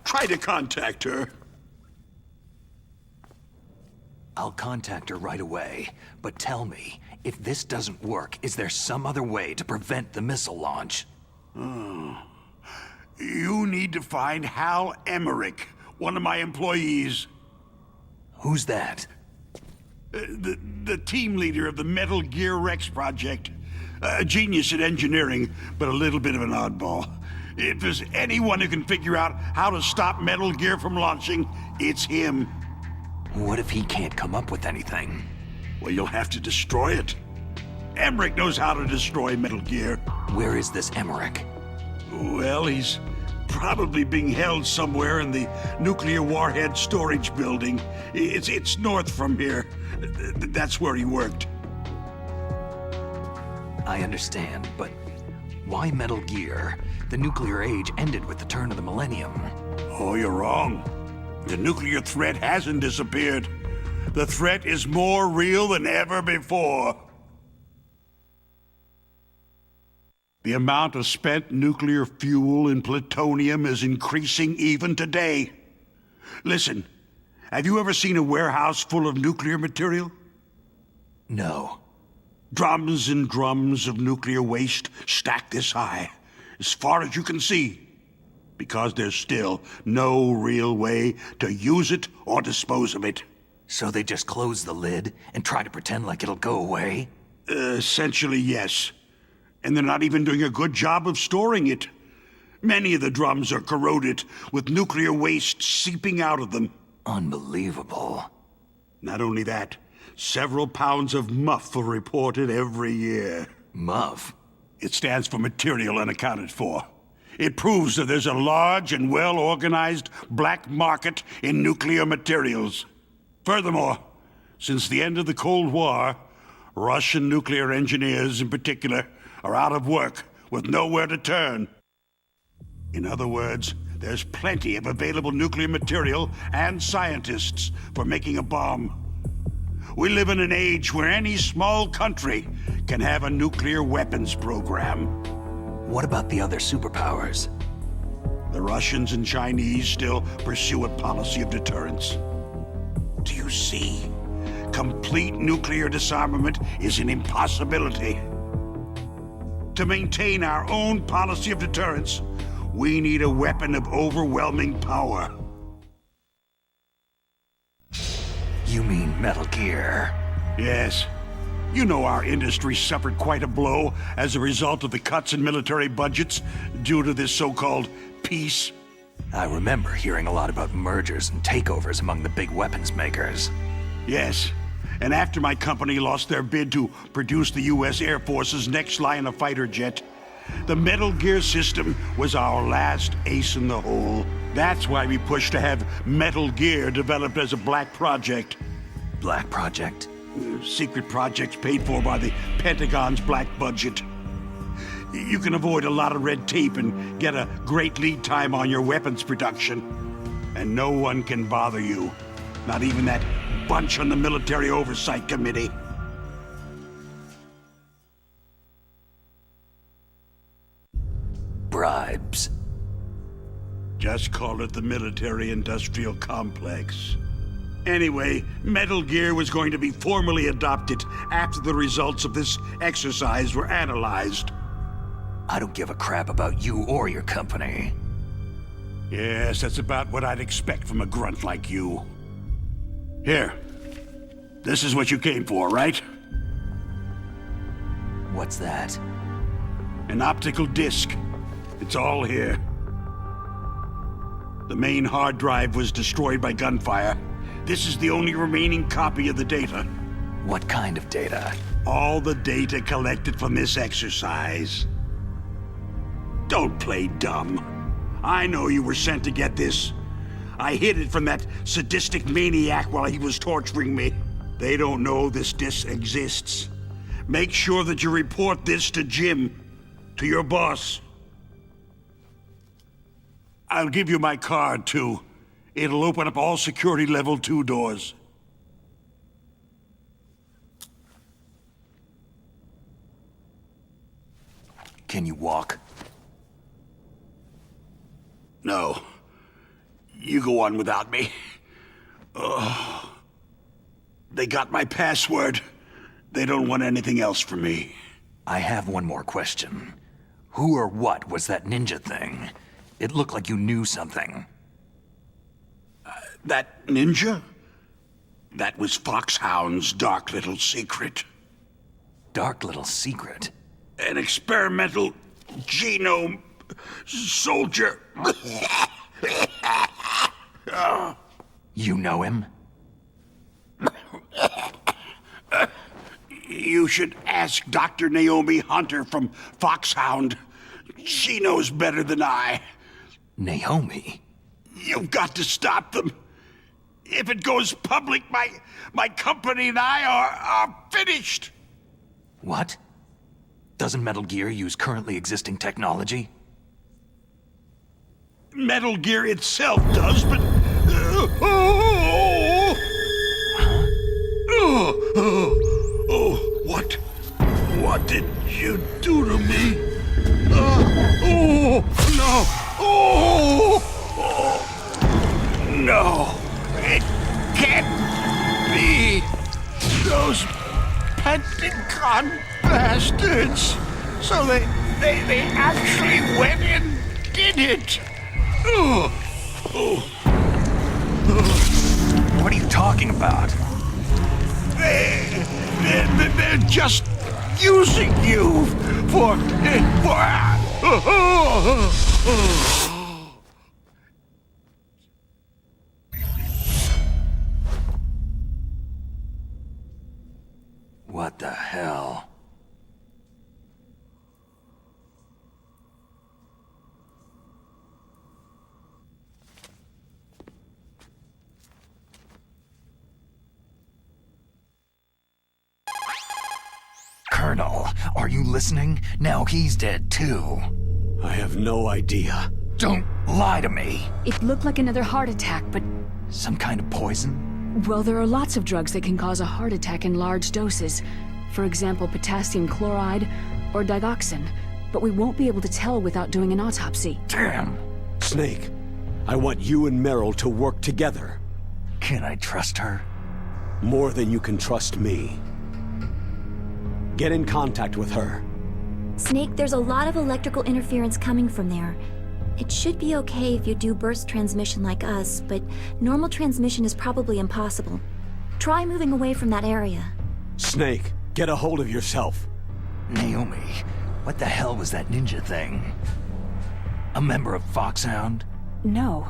Speaker 6: Try to contact her.
Speaker 2: I'll contact her right away, but tell me, if this doesn't work, is there some other way to prevent the missile launch?
Speaker 6: Oh. You need to find Hal Emmerich, one of my employees.
Speaker 2: Who's that?
Speaker 6: The team leader of the Metal Gear Rex project. A genius at engineering, but a little bit of an oddball. If there's anyone who can figure out how to stop Metal Gear from launching, it's him.
Speaker 2: What if he can't come up with anything?
Speaker 6: Well, you'll have to destroy it. Emmerich knows how to destroy Metal Gear.
Speaker 2: Where is this Emmerich?
Speaker 6: Well, he's probably being held somewhere in the nuclear warhead storage building. It's north from here. That's where he worked.
Speaker 2: I understand, but why Metal Gear? The nuclear age ended with the turn of the millennium.
Speaker 6: Oh, you're wrong. The nuclear threat hasn't disappeared. The threat is more real than ever before. The amount of spent nuclear fuel and plutonium is increasing even today. Listen, have you ever seen a warehouse full of nuclear material?
Speaker 2: No.
Speaker 6: Drums and drums of nuclear waste stacked this high, as far as you can see, because there's still no real way to use it or dispose of it.
Speaker 2: So they just close the lid and try to pretend like it'll go away?
Speaker 6: Essentially, yes. And they're not even doing a good job of storing it. Many of the drums are corroded, with nuclear waste seeping out of them.
Speaker 2: Unbelievable.
Speaker 6: Not only that, several pounds of MUF are reported every year.
Speaker 2: MUF?
Speaker 6: It stands for Material Unaccounted For. It proves that there's a large and well-organized black market in nuclear materials. Furthermore, since the end of the Cold War, Russian nuclear engineers in particular are out of work with nowhere to turn. In other words, there's plenty of available nuclear material and scientists for making a bomb. We live in an age where any small country can have a nuclear weapons program.
Speaker 2: What about the other superpowers?
Speaker 6: The Russians and Chinese still pursue a policy of deterrence. Do you see? Complete nuclear disarmament is an impossibility. To maintain our own policy of deterrence, we need a weapon of overwhelming power.
Speaker 2: You mean Metal Gear?
Speaker 6: Yes. You know our industry suffered quite a blow as a result of the cuts in military budgets due to this so-called peace.
Speaker 2: I remember hearing a lot about mergers and takeovers among the big weapons makers.
Speaker 6: Yes. And after my company lost their bid to produce the U.S. Air Force's next line of fighter jet, the Metal Gear system was our last ace in the hole. That's why we pushed to have Metal Gear developed as a black project.
Speaker 2: Black project?
Speaker 6: Secret projects paid for by the Pentagon's black budget. You can avoid a lot of red tape and get a great lead time on your weapons production. And no one can bother you. Not even that bunch on the Military Oversight Committee.
Speaker 2: Bribes.
Speaker 6: Just call it the military-industrial complex. Anyway, Metal Gear was going to be formally adopted after the results of this exercise were analyzed.
Speaker 2: I don't give a crap about you or your company.
Speaker 6: Yes, that's about what I'd expect from a grunt like you. Here. This is what you came for, right?
Speaker 2: What's that?
Speaker 6: An optical disc. It's all here. The main hard drive was destroyed by gunfire. This is the only remaining copy of the data.
Speaker 2: What kind of data?
Speaker 6: All the data collected from this exercise. Don't play dumb. I know you were sent to get this. I hid it from that sadistic maniac while he was torturing me. They don't know this disc exists. Make sure that you report this to Jim, to your boss. I'll give you my card, too. It'll open up all security level 2 doors.
Speaker 2: Can you walk?
Speaker 6: No. You go on without me. They got my password. They don't want anything else from me.
Speaker 2: I have one more question. Who or what was that ninja thing? It looked like you knew something.
Speaker 6: That ninja? That was Foxhound's dark little secret.
Speaker 2: Dark little secret?
Speaker 6: An experimental genome soldier.
Speaker 2: You know him?
Speaker 6: You should ask Dr. Naomi Hunter from Foxhound. She knows better than I.
Speaker 2: Naomi?
Speaker 6: You've got to stop them. If it goes public, my company and I are finished.
Speaker 2: What? Doesn't Metal Gear use currently existing technology?
Speaker 6: Metal Gear itself does, but... What did you do to me? No! It can't be! Those Pentagon bastards! So they actually went and did it!
Speaker 2: What are you talking about?
Speaker 6: They're just using you for...
Speaker 2: What the hell? Colonel, are you listening? Now he's dead too.
Speaker 1: I have no idea.
Speaker 2: Don't lie to me.
Speaker 4: It looked like another heart attack, but...
Speaker 2: Some kind of poison?
Speaker 4: Well, there are lots of drugs that can cause a heart attack in large doses. For example, potassium chloride or digoxin. But we won't be able to tell without doing an autopsy.
Speaker 2: Damn.
Speaker 1: Snake, I want you and Meryl to work together.
Speaker 2: Can I trust her?
Speaker 1: More than you can trust me. Get in contact with her.
Speaker 5: Snake, there's a lot of electrical interference coming from there. It should be okay if you do burst transmission like us, but normal transmission is probably impossible. Try moving away from that area.
Speaker 1: Snake, get a hold of yourself.
Speaker 2: Naomi, what the hell was that ninja thing? A member of Foxhound?
Speaker 4: No.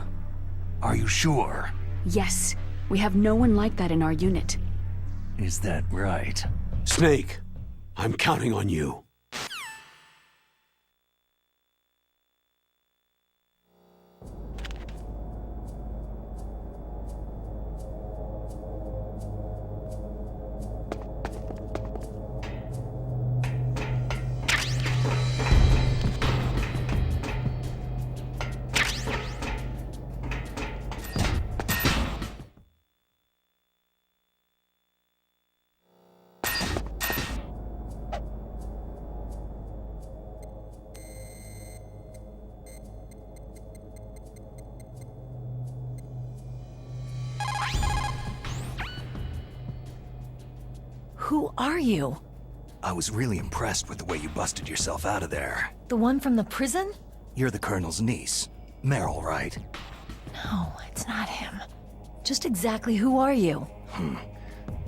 Speaker 2: Are you sure?
Speaker 4: Yes. We have no one like that in our unit.
Speaker 2: Is that right?
Speaker 1: Snake, I'm counting on you.
Speaker 9: Who are you?
Speaker 2: I was really impressed with the way you busted yourself out of there.
Speaker 9: The one from the prison?
Speaker 2: You're the Colonel's niece. Meryl, right?
Speaker 9: No, it's not him. Just exactly who are you?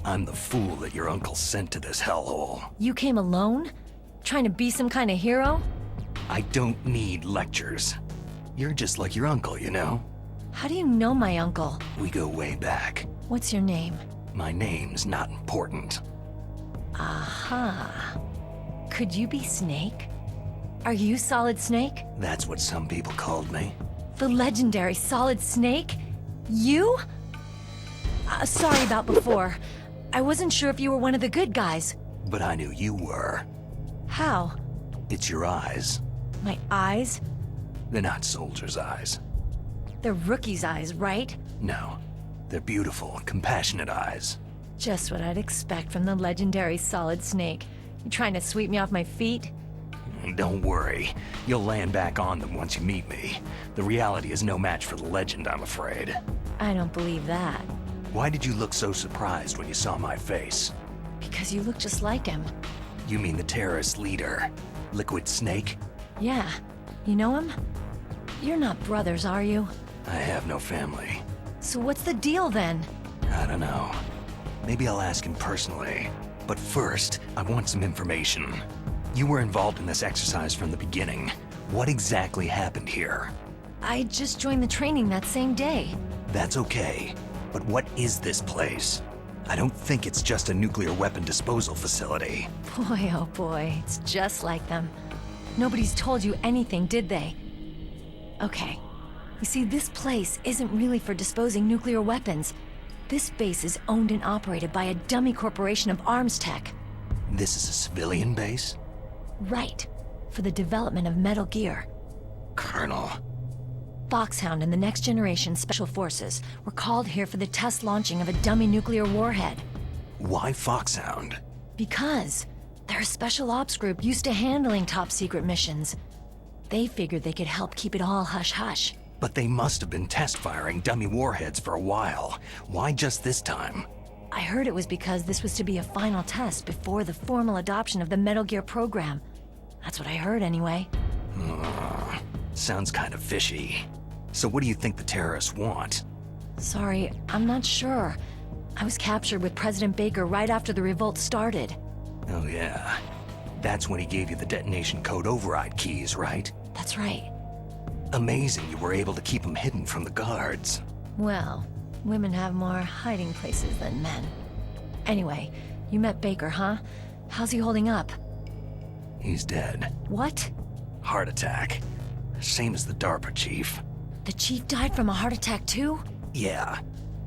Speaker 2: I'm the fool that your uncle sent to this hellhole.
Speaker 9: You came alone? Trying to be some kind of hero?
Speaker 2: I don't need lectures. You're just like your uncle, you know?
Speaker 9: How do you know my uncle?
Speaker 2: We go way back.
Speaker 9: What's your name?
Speaker 2: My name's not important.
Speaker 9: Aha. Could you be Snake? Are you Solid Snake?
Speaker 2: That's what some people called me.
Speaker 9: The legendary Solid Snake? You? Sorry about before. I wasn't sure if you were one of the good guys.
Speaker 2: But I knew you were.
Speaker 9: How?
Speaker 2: It's your eyes.
Speaker 9: My eyes?
Speaker 2: They're not soldiers' eyes.
Speaker 9: They're rookie's eyes, right?
Speaker 2: No. They're beautiful, compassionate eyes.
Speaker 9: Just what I'd expect from the legendary Solid Snake. You trying to sweep me off my feet?
Speaker 2: Don't worry. You'll land back on them once you meet me. The reality is no match for the legend, I'm afraid.
Speaker 9: I don't believe that.
Speaker 2: Why did you look so surprised when you saw my face?
Speaker 9: Because you look just like him.
Speaker 2: You mean the terrorist leader, Liquid Snake?
Speaker 9: Yeah. You know him? You're not brothers, are you?
Speaker 2: I have no family.
Speaker 9: So what's the deal then?
Speaker 2: I don't know. Maybe I'll ask him personally. But first, I want some information. You were involved in this exercise from the beginning. What exactly happened here?
Speaker 9: I just joined the training that same day.
Speaker 2: That's okay. But what is this place? I don't think it's just a nuclear weapon disposal facility.
Speaker 9: Boy, oh boy, it's just like them. Nobody's told you anything, did they? Okay. You see, this place isn't really for disposing nuclear weapons. This base is owned and operated by a dummy corporation of arms tech.
Speaker 2: This is a civilian base?
Speaker 9: Right. For the development of Metal Gear.
Speaker 2: Colonel.
Speaker 9: Foxhound and the Next Generation Special Forces were called here for the test launching of a dummy nuclear warhead.
Speaker 2: Why Foxhound?
Speaker 9: Because they're a special ops group used to handling top-secret missions. They figured they could help keep it all hush-hush.
Speaker 2: But they must have been test-firing dummy warheads for a while. Why just this time?
Speaker 9: I heard it was because this was to be a final test before the formal adoption of the Metal Gear program. That's what I heard anyway.
Speaker 2: Sounds kind of fishy. So what do you think the terrorists want?
Speaker 9: Sorry, I'm not sure. I was captured with President Baker right after the revolt started.
Speaker 2: Oh yeah. That's when he gave you the detonation code override keys, right?
Speaker 9: That's right.
Speaker 2: Amazing you were able to keep them hidden from the guards.
Speaker 9: Well, women have more hiding places than men. Anyway, you met Baker, huh? How's he holding up?
Speaker 2: He's dead.
Speaker 9: What?
Speaker 2: Heart attack. Same as the DARPA chief.
Speaker 9: The chief died from a heart attack too?
Speaker 2: Yeah.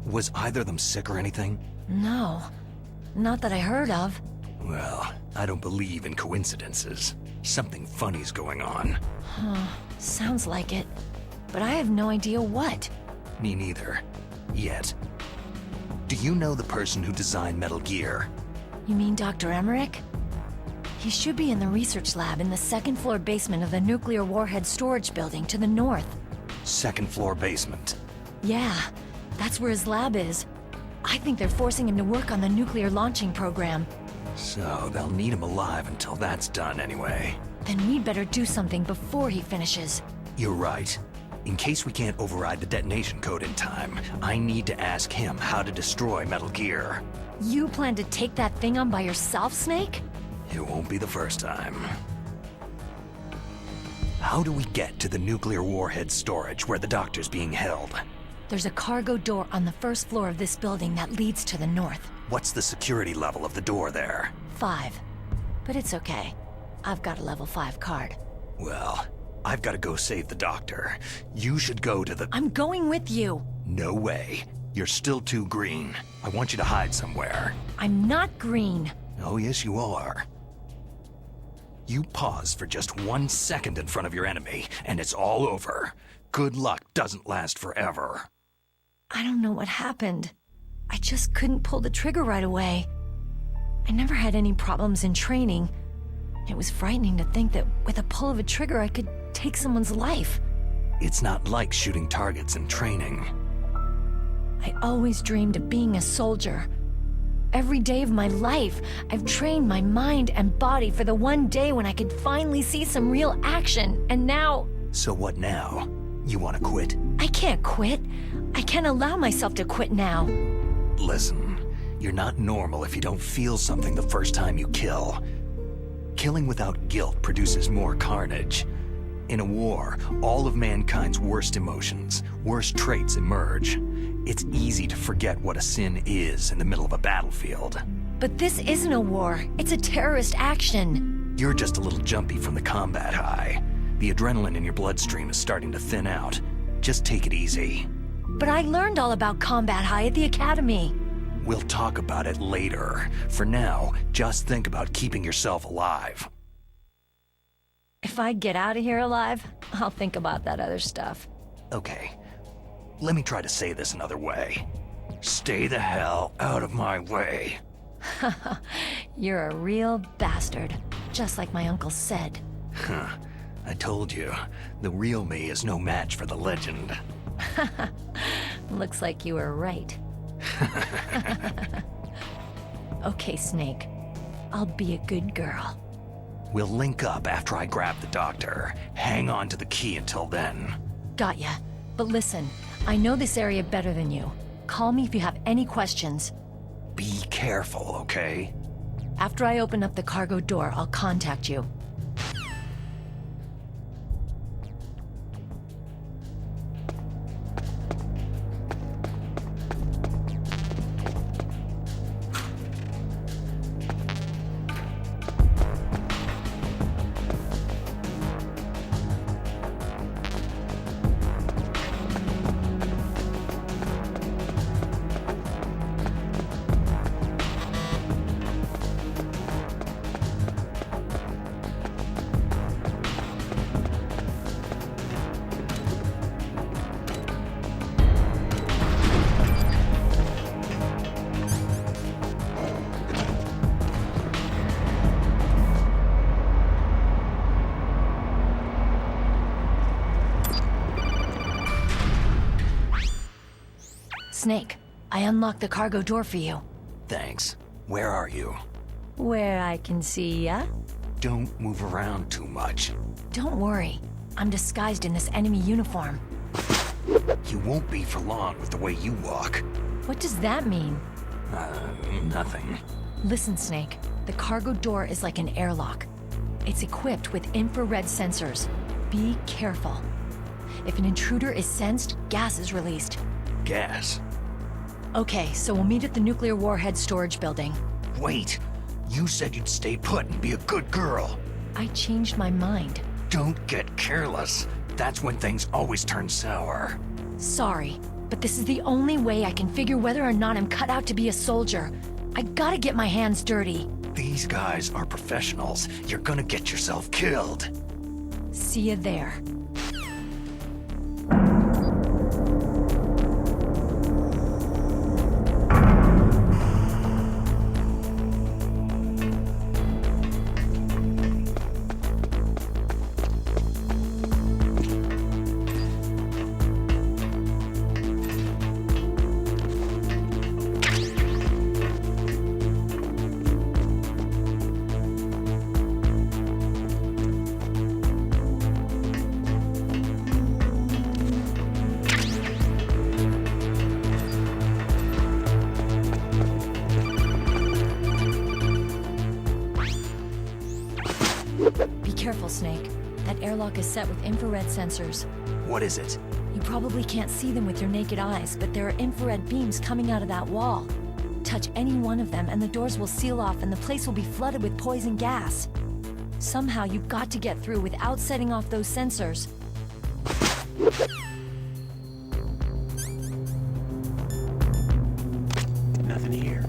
Speaker 2: Was either of them sick or anything?
Speaker 9: No. Not that I heard of.
Speaker 2: Well, I don't believe in coincidences. Something funny's going on.
Speaker 9: Huh. Sounds like it. But I have no idea what.
Speaker 2: Me neither. Yet. Do you know the person who designed Metal Gear?
Speaker 9: You mean Dr. Emmerich? He should be in the research lab in the second-floor basement of the nuclear warhead storage building to the north.
Speaker 2: Second floor basement.
Speaker 9: Yeah, that's where his lab is. I think they're forcing him to work on the nuclear launching program.
Speaker 2: So they'll need him alive until that's done anyway.
Speaker 9: Then we'd better do something before he finishes.
Speaker 2: You're right. In case we can't override the detonation code in time, I need to ask him how to destroy Metal Gear.
Speaker 9: You plan to take that thing on by yourself, Snake?
Speaker 2: It won't be the first time. How do we get to the nuclear warhead storage where the doctor's being held?
Speaker 9: There's a cargo door on the first floor of this building that leads to the north.
Speaker 2: What's the security level of the door there?
Speaker 9: 5. But it's okay. I've got a level 5 card.
Speaker 2: Well, I've got to go save the doctor. You should go to the...
Speaker 9: I'm going with you!
Speaker 2: No way. You're still too green. I want you to hide somewhere.
Speaker 9: I'm not green.
Speaker 2: Oh, yes, you are. You pause for just 1 second in front of your enemy, and it's all over. Good luck doesn't last forever.
Speaker 9: I don't know what happened. I just couldn't pull the trigger right away. I never had any problems in training. It was frightening to think that with a pull of a trigger I could take someone's life.
Speaker 2: It's not like shooting targets in training.
Speaker 9: I always dreamed of being a soldier. Every day of my life, I've trained my mind and body for the one day when I could finally see some real action, and now...
Speaker 2: So what now? You want to quit?
Speaker 9: I can't quit. I can't allow myself to quit now.
Speaker 2: Listen, you're not normal if you don't feel something the first time you kill. Killing without guilt produces more carnage. In a war, all of mankind's worst emotions, worst traits emerge. It's easy to forget what a sin is in the middle of a battlefield.
Speaker 9: But this isn't a war. It's a terrorist action.
Speaker 2: You're just a little jumpy from the combat high. The adrenaline in your bloodstream is starting to thin out. Just take it easy.
Speaker 9: But I learned all about combat high at the academy.
Speaker 2: We'll talk about it later. For now, just think about keeping yourself alive.
Speaker 9: If I get out of here alive, I'll think about that other stuff.
Speaker 2: Okay. Let me try to say this another way. Stay the hell out of my way.
Speaker 9: You're a real bastard, just like my uncle said.
Speaker 2: Huh. I told you, the real me is no match for the legend.
Speaker 9: Looks like you were right. Okay, Snake. I'll be a good girl.
Speaker 2: We'll link up after I grab the doctor. Hang on to the key until then.
Speaker 9: Got ya. But listen, I know this area better than you. Call me if you have any questions.
Speaker 2: Be careful, okay?
Speaker 9: After I open up the cargo door, I'll contact you. Snake, I unlocked the cargo door for you.
Speaker 2: Thanks. Where are you?
Speaker 9: Where I can see ya?
Speaker 2: Don't move around too much.
Speaker 9: Don't worry. I'm disguised in this enemy uniform.
Speaker 2: You won't be for long with the way you walk.
Speaker 9: What does that mean?
Speaker 2: Nothing.
Speaker 9: Listen, Snake. The cargo door is like an airlock. It's equipped with infrared sensors. Be careful. If an intruder is sensed, gas is released.
Speaker 2: Gas?
Speaker 9: Okay, so we'll meet at the nuclear warhead storage building.
Speaker 2: Wait! You said you'd stay put and be a good girl.
Speaker 9: I changed my mind.
Speaker 2: Don't get careless. That's when things always turn sour.
Speaker 9: Sorry, but this is the only way I can figure whether or not I'm cut out to be a soldier. I gotta get my hands dirty.
Speaker 2: These guys are professionals. You're gonna get yourself killed.
Speaker 9: See you there. careful, Snake. That airlock is set with infrared sensors.
Speaker 2: What is it?
Speaker 9: You probably can't see them with your naked eyes, but there are infrared beams coming out of that wall. Touch any one of them and the doors will seal off and the place will be flooded with poison gas. Somehow you've got to get through without setting off those sensors.
Speaker 2: Nothing here.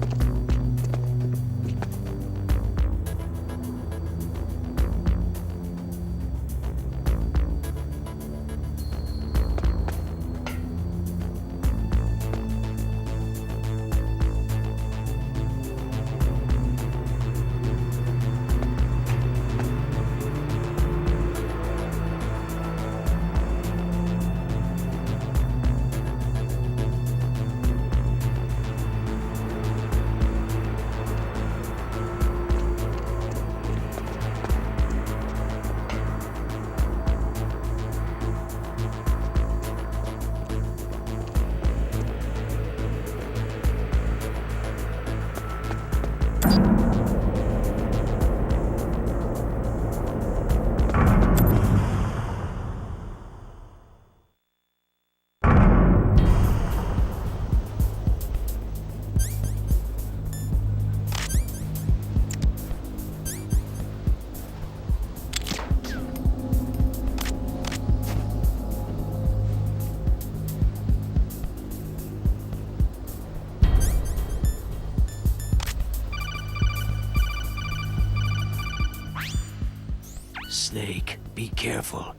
Speaker 11: Snake, be careful.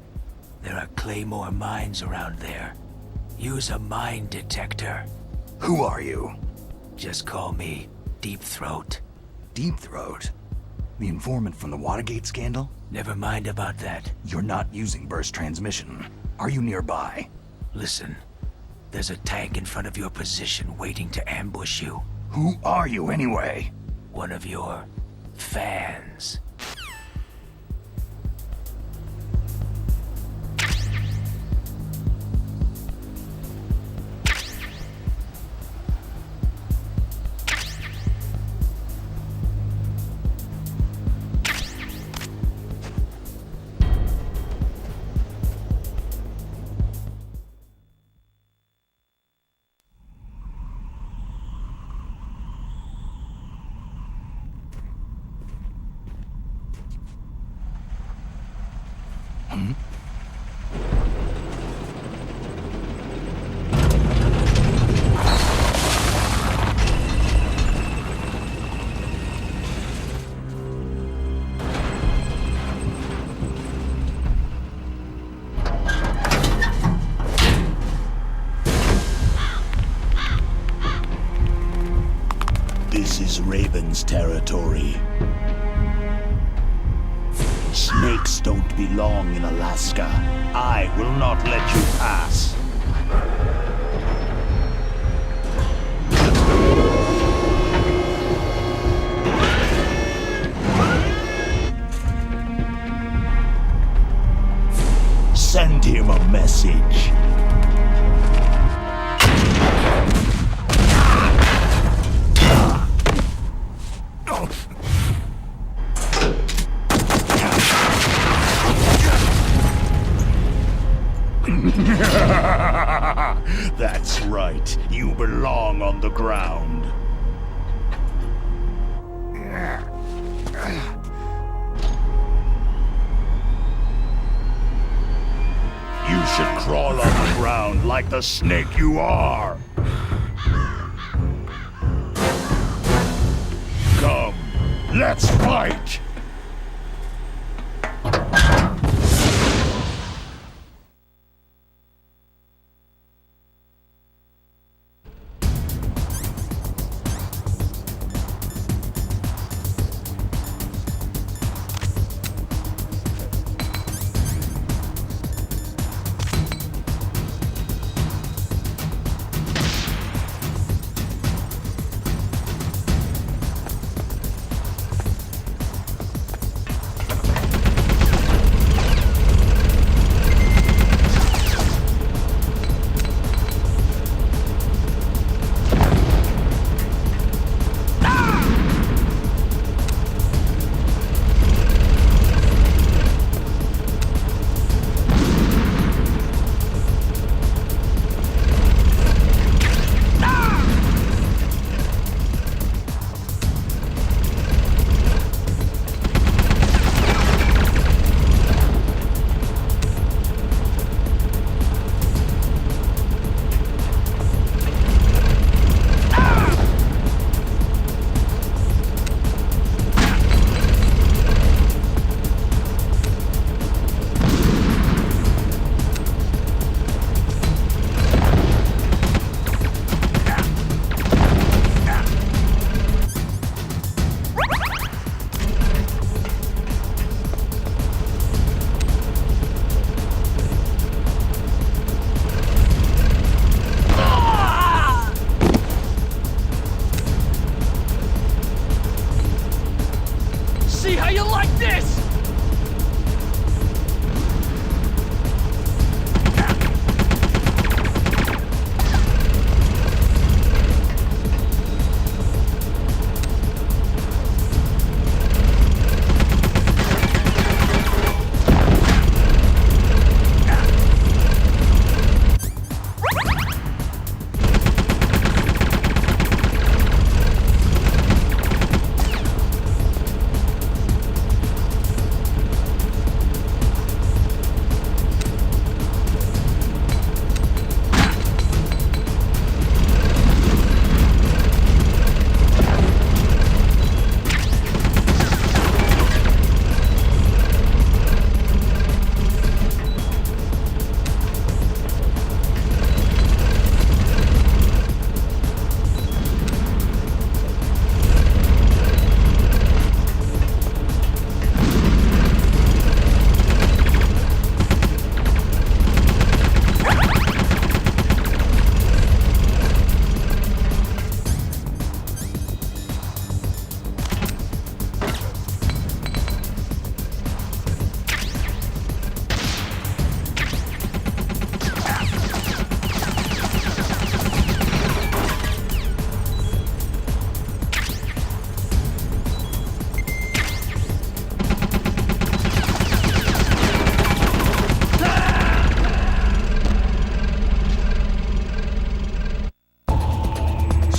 Speaker 11: There are Claymore mines around there. Use a mine detector.
Speaker 2: Who are you?
Speaker 11: Just call me Deep Throat.
Speaker 2: Deep Throat? The informant from the Watergate scandal?
Speaker 11: Never mind about that.
Speaker 2: You're not using burst transmission. Are you nearby?
Speaker 11: Listen, there's a tank in front of your position waiting to ambush you.
Speaker 2: Who are you anyway?
Speaker 11: One of your fans.
Speaker 12: This is Raven's territory. Snakes don't belong in Alaska. I will not let you pass. Send him a message. That's right. You belong on the ground. You should crawl on the ground like the snake you are. Come, let's fight!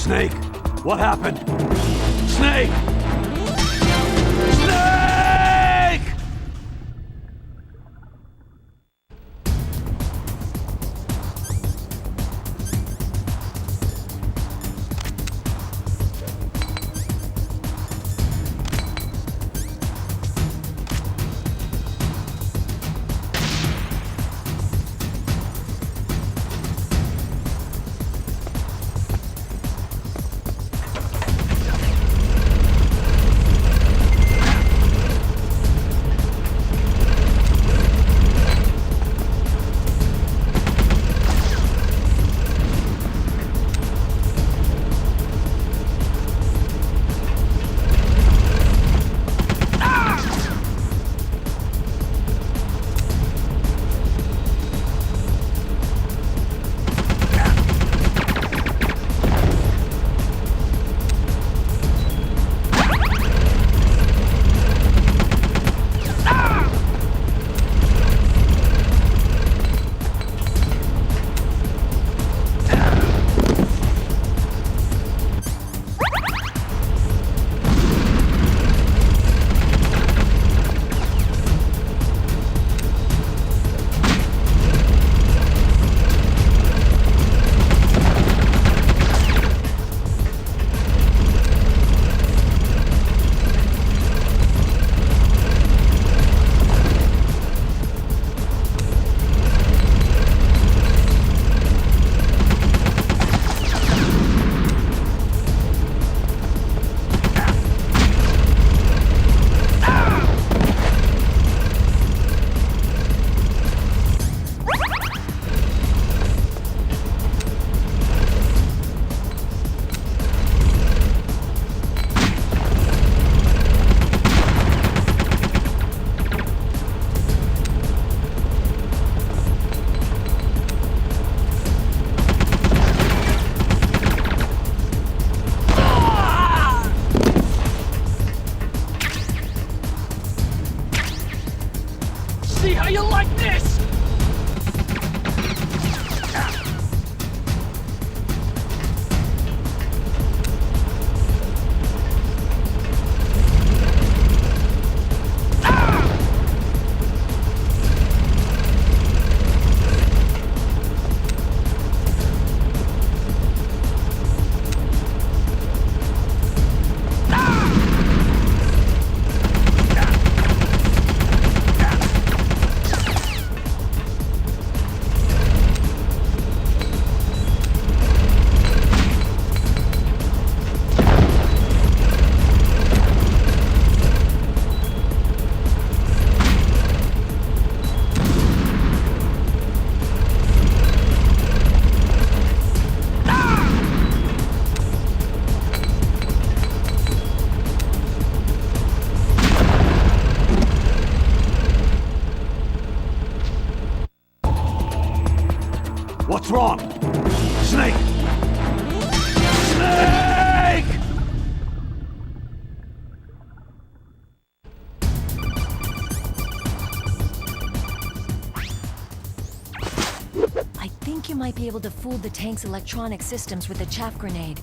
Speaker 1: Snake, what happened? Snake! Snake!
Speaker 13: See how you like this?
Speaker 1: What's wrong? Snake! Snake!
Speaker 9: I think you might be able to fool the tank's electronic systems with a chaff grenade.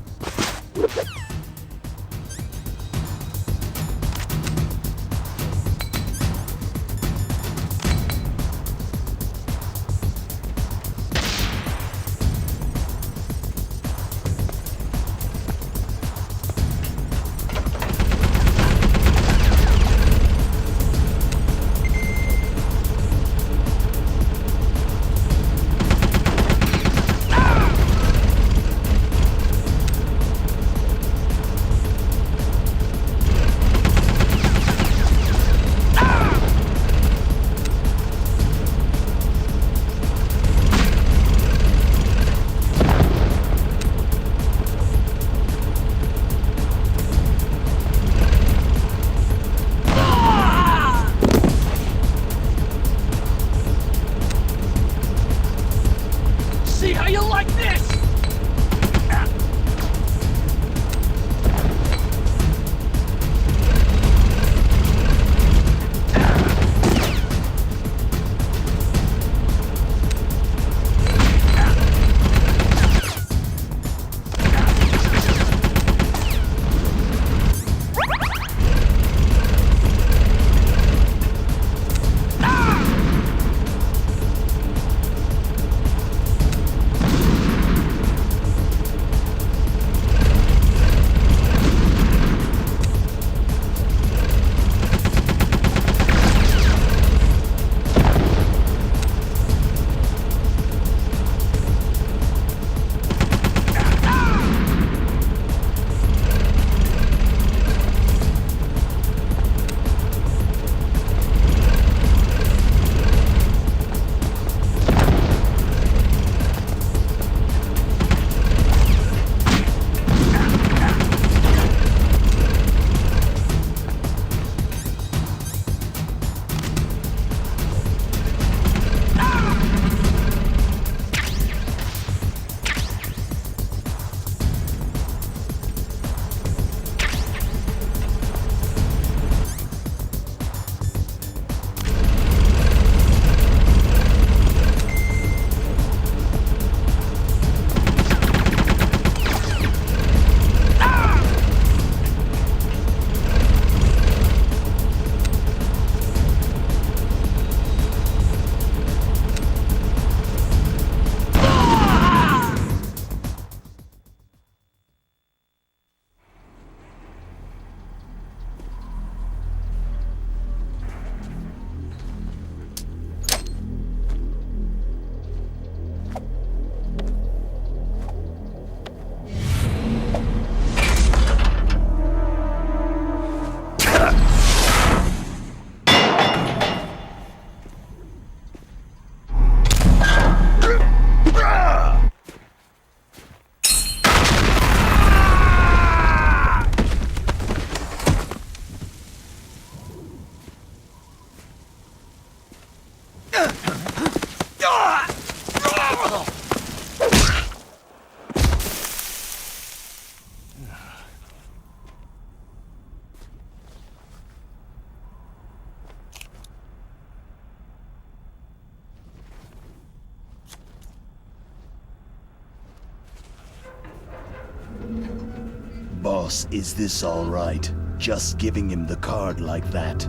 Speaker 12: Boss, is this all right? Just giving him the card like that?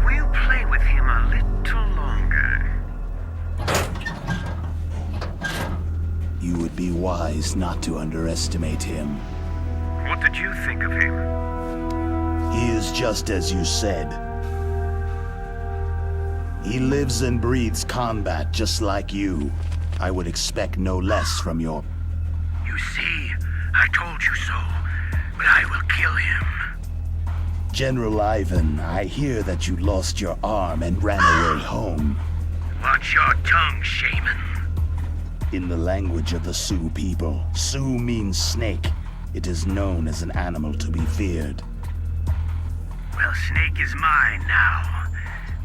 Speaker 14: We'll play with him a little longer.
Speaker 12: You would be wise not to underestimate him.
Speaker 14: What did you think of him?
Speaker 12: He is just as you said. He lives and breathes combat just like you. I would expect no less from your...
Speaker 14: You see, I told you so, but I will kill him.
Speaker 12: General Ivan, I hear that you lost your arm and ran away home.
Speaker 14: Watch your tongue, shaman.
Speaker 12: In the language of the Sioux people, Sioux means snake. It is known as an animal to be feared.
Speaker 14: Well, Snake is mine now.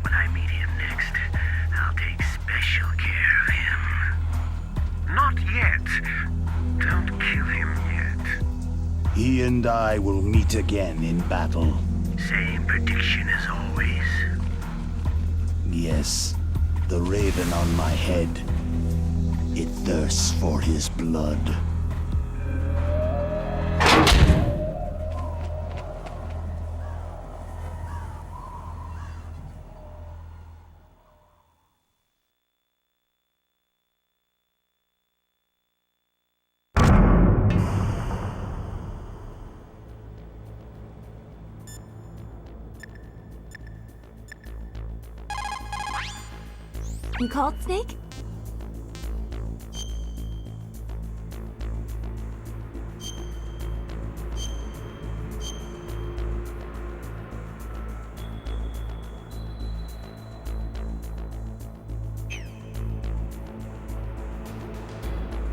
Speaker 14: When I meet him next, I'll take special care of him. Not yet. Don't kill him yet.
Speaker 12: He and I will meet again in battle.
Speaker 14: Same prediction as always.
Speaker 12: Yes, the raven on my head. It thirsts for his blood.
Speaker 5: You called, Snake?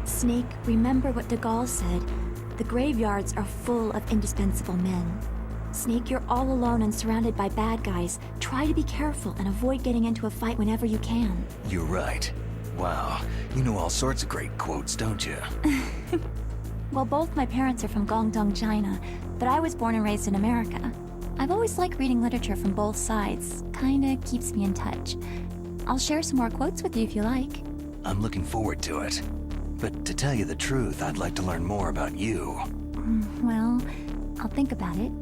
Speaker 5: Snake, remember what de Gaulle said. The graveyards are full of indispensable men. Snake, you're all alone and surrounded by bad guys. Try to be careful and avoid getting into a fight whenever you can.
Speaker 2: You're right. Wow, you know all sorts of great quotes, don't you?
Speaker 5: Well, both my parents are from Guangdong, China, but I was born and raised in America. I've always liked reading literature from both sides. Kinda keeps me in touch. I'll share some more quotes with you if you like.
Speaker 2: I'm looking forward to it. But to tell you the truth, I'd like to learn more about you.
Speaker 5: Well, I'll think about it.